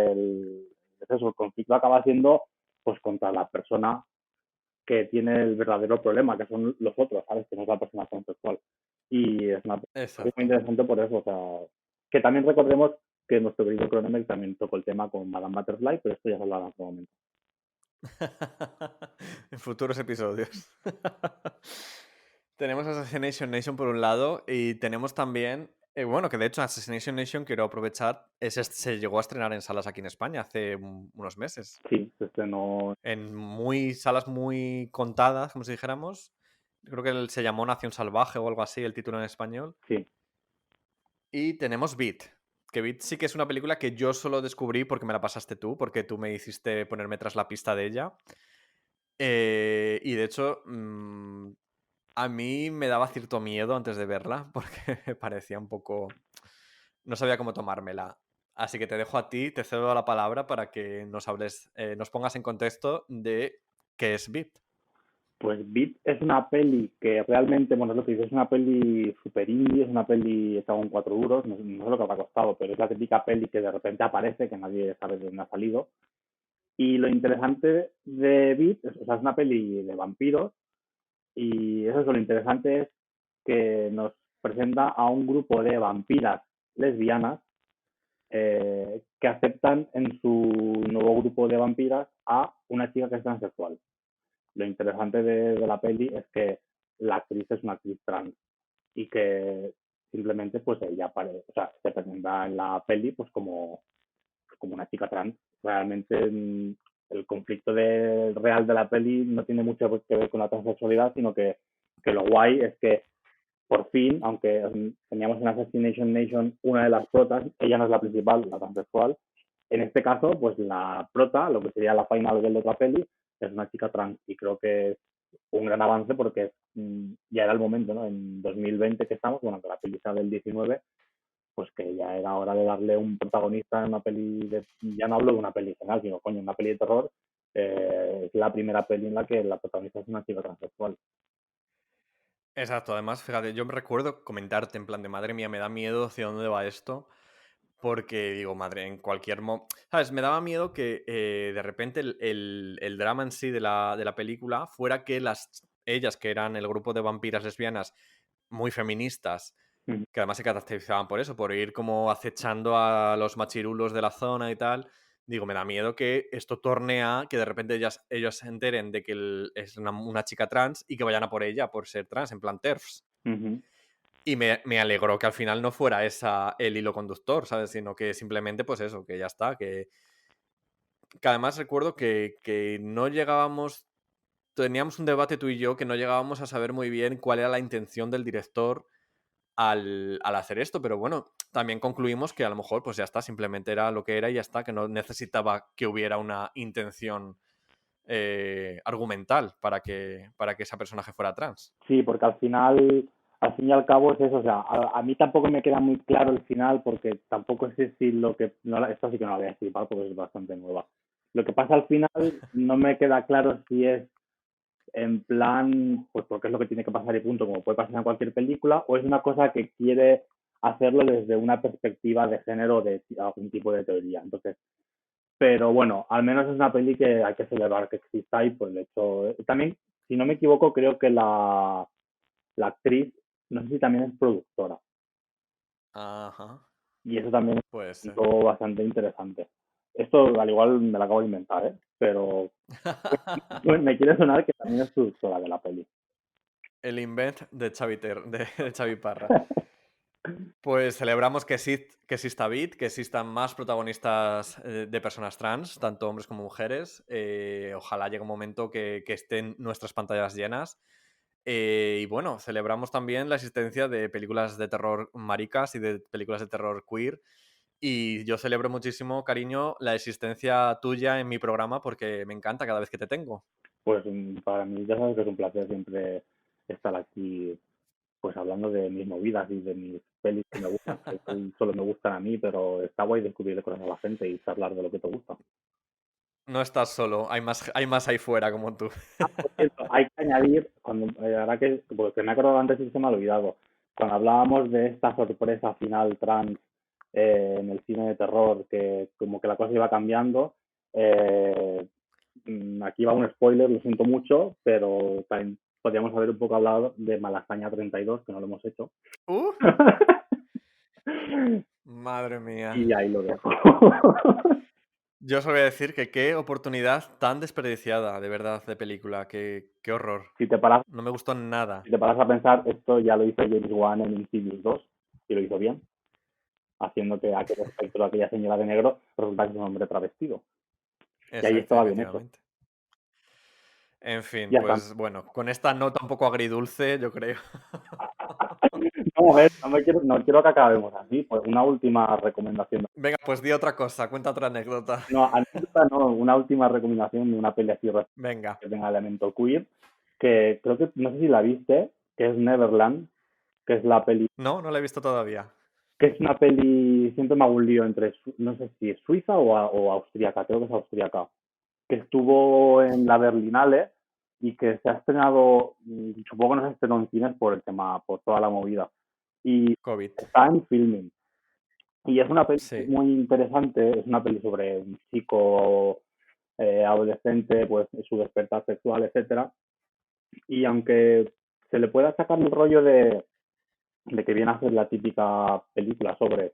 es eso, el conflicto acaba siendo pues contra la persona que tiene el verdadero problema, que son los otros, ¿sabes? Que no es la persona transexual. Y es una película muy Exacto. interesante por eso, o sea, que también recordemos que nuestro querido Cronenberg también tocó el tema con Madame Butterfly, pero esto ya se hablará en otro momento. En futuros episodios. Tenemos Assassination Nation por un lado y tenemos también, bueno, que de hecho Assassination Nation quiero aprovechar, se llegó a estrenar en salas aquí en España hace unos meses. Sí, se estrenó, En salas muy contadas, como si dijéramos. Creo que se llamó Nación Salvaje o algo así, el título en español. sí. Y tenemos Beat. Que Beat sí que es una película que yo solo descubrí porque me la pasaste tú, porque tú me hiciste ponerme tras la pista de ella. Y de hecho, a mí me daba cierto miedo antes de verla, porque me parecía un poco. No sabía cómo tomármela. Así que te dejo a ti, te cedo la palabra para que nos hables, nos pongas en contexto de qué es Beat. Pues Beat es una peli que realmente, bueno, es lo que dices, es una peli super indie, es una peli hecha con 4 duros, no sé lo que habrá costado, pero es la típica peli que de repente aparece, que nadie sabe de dónde ha salido. Y lo interesante de Beat, o sea, es una peli de vampiros, y eso es lo interesante, es que nos presenta a un grupo de vampiras lesbianas que aceptan en su nuevo grupo de vampiras a una chica que es transexual. Lo interesante de la peli es que la actriz es una actriz trans y que simplemente pues ella o sea, se presenta en la peli pues como una chica trans. Realmente el conflicto real de la peli no tiene mucho que ver con la transexualidad, sino que lo guay es que por fin, aunque teníamos en Assassination Nation una de las protas, ella no es la principal, la transexual. En este caso, pues la prota, lo que sería la final girl de otra peli, es una chica trans y creo que es un gran avance porque ya era el momento, ¿no? En 2020 que estamos, bueno, que la peli está del 19, pues que ya era hora de darle un protagonista en una peli, ya no hablo de una peli general, sino, coño, una peli de terror, es la primera peli en la que la protagonista es una chica transexual. Exacto, además, fíjate, yo me recuerdo comentarte en plan de madre mía, me da miedo hacia dónde va esto, porque digo, madre, en cualquier ¿Sabes? Me daba miedo que de repente el drama en sí de la película fuera que ellas, que eran el grupo de vampiras lesbianas muy feministas, Ujú. que además se caracterizaban por eso, por ir como acechando a los machirulos de la zona y tal. Digo, me da miedo que esto torne a que de repente ellos se enteren de que es una chica trans y que vayan a por ella por ser trans, en plan TERFs. Ujú. Y me alegró que al final no fuera esa el hilo conductor, ¿sabes? Sino que simplemente, pues eso, que ya está. Que además recuerdo que no llegábamos. Teníamos un debate tú y yo que no llegábamos a saber muy bien cuál era la intención del director al hacer esto, pero bueno, también concluimos que a lo mejor pues ya está, simplemente era lo que era y ya está, que no necesitaba que hubiera una intención argumental para que esa personaje fuera trans. Sí, porque al final, al fin y al cabo es eso, o sea, a mí tampoco me queda muy claro el final porque tampoco sé si lo que, no, esto sí que no la voy a explicar porque es bastante nueva. Lo que pasa al final no me queda claro si es en plan, pues porque es lo que tiene que pasar y punto, como puede pasar en cualquier película, o es una cosa que quiere hacerlo desde una perspectiva de género de algún tipo de teoría. Entonces, pero bueno, al menos es una peli que hay que celebrar que exista y pues de hecho, también, si no me equivoco, creo que la actriz, no sé si también es productora, Ajá, y eso también puede es ser. algo bastante interesante. Esto al igual me lo acabo de inventar, ¿eh? Pero bueno, me quiere sonar que también es productora de la peli. El invent de de Xavi Parra. Pues celebramos que exista Bit, que existan más protagonistas de personas trans, tanto hombres como mujeres. Ojalá llegue un momento que estén nuestras pantallas llenas. Y bueno, celebramos también la existencia de películas de terror maricas y de películas de terror queer. Y yo celebro muchísimo, cariño, la existencia tuya en mi programa porque me encanta cada vez que te tengo. Pues para mí ya sabes que es un placer siempre estar aquí pues hablando de mis movidas y de mis pelis que me gustan, que solo me gustan a mí, pero está guay descubrirle cosas a la gente y charlar de lo que te gusta. No estás solo, hay más ahí fuera como tú. Por cierto, hay que añadir, cuando, ahora que, porque me he acordado antes y se me ha olvidado, cuando hablábamos de esta sorpresa final trans en el cine de terror, que como que la cosa iba cambiando, eh, aquí va un spoiler, lo siento mucho, pero también podríamos haber un poco hablado de Malasaña 32, que no lo hemos hecho. Uh, Madre mía. Y ahí lo dejo. Yo solo voy a decir que qué oportunidad tan desperdiciada, de verdad, de película. Qué horror. si te paras No me gustó nada. Si te paras a pensar, esto ya lo hizo James Wan en Insidious 2 y lo hizo bien, haciendo que aquel espectro, aquella señora de negro, resulta que es un hombre travestido. Y ahí estaba bien hecho. Efectivamente. En fin, Ya está. pues bueno, con esta nota un poco agridulce, yo creo. Vamos a ver, no quiero que acabemos así. Pues una última recomendación. Venga, pues di otra cosa, cuenta otra anécdota. No, anécdota no, una última recomendación de una peli así Venga. que tenga elemento queer, que creo que, no sé si la viste, que es Neverland, que es la peli, No, no la he visto todavía. que es una peli, siempre me hago un lío entre, no sé si es suiza o austríaca, creo que es austríaca, que estuvo en la Berlinale y que se ha estrenado, supongo que no se estrenó en cines por el tema, por toda la movida. Y COVID. está en filming. Y es una peli Sí. muy interesante, es una peli sobre un chico adolescente, pues su despertar sexual, etcétera. Y aunque se le pueda sacar el rollo de que viene a ser la típica película sobre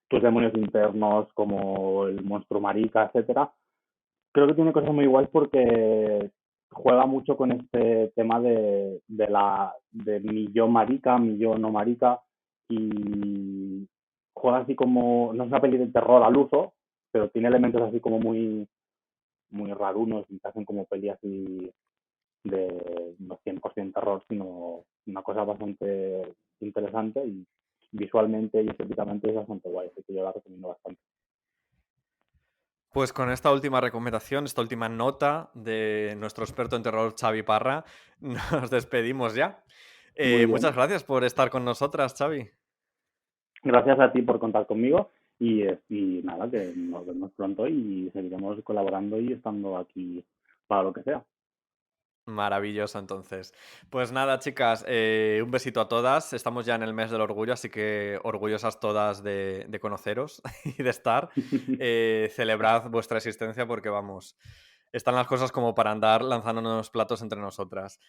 tus demonios internos, como el monstruo marica, etcétera, creo que tiene cosas muy guays porque juega mucho con este tema de mi yo marica, mi yo no marica, y juega así como, no es una peli de terror al uso, pero tiene elementos así como muy rarunos y te hacen como peli así de no 100% terror, sino una cosa bastante interesante y visualmente y estéticamente es bastante guay, así que yo la recomiendo bastante. Pues con esta última recomendación, esta última nota de nuestro experto en terror, Xavi Parra, nos despedimos ya. Muy bien. Muchas gracias por estar con nosotras, Xavi. Gracias a ti por contar conmigo y nada, que nos vemos pronto y seguiremos colaborando y estando aquí para lo que sea. Maravilloso, entonces. Pues nada, chicas, un besito a todas. Estamos ya en el mes del orgullo, así que orgullosas todas de conoceros y de estar. Celebrad vuestra existencia porque, vamos, están las cosas como para andar lanzándonos platos entre nosotras.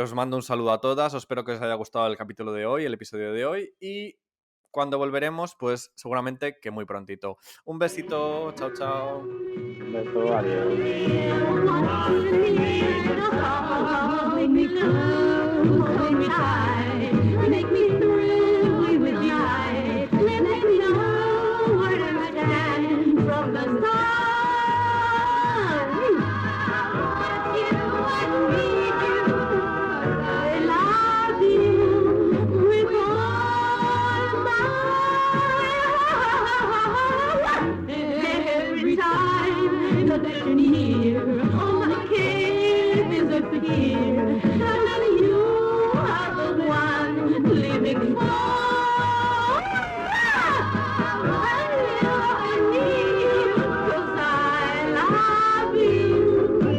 Os mando un saludo a todas, os espero que os haya gustado el capítulo de hoy, el episodio de hoy, y cuando volveremos, pues seguramente que muy prontito. Un besito, chao, chao. Un beso, adiós. Make me blue, hold me tight, make me thrill with delight. Let me know where to stand from the sun. I want you, I need you, I love you with all my heart. Every time that you're near, all my cares disappear. And you are the one living for. I need you 'cause I love you.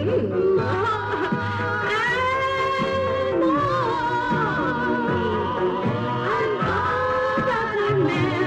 And I know that I never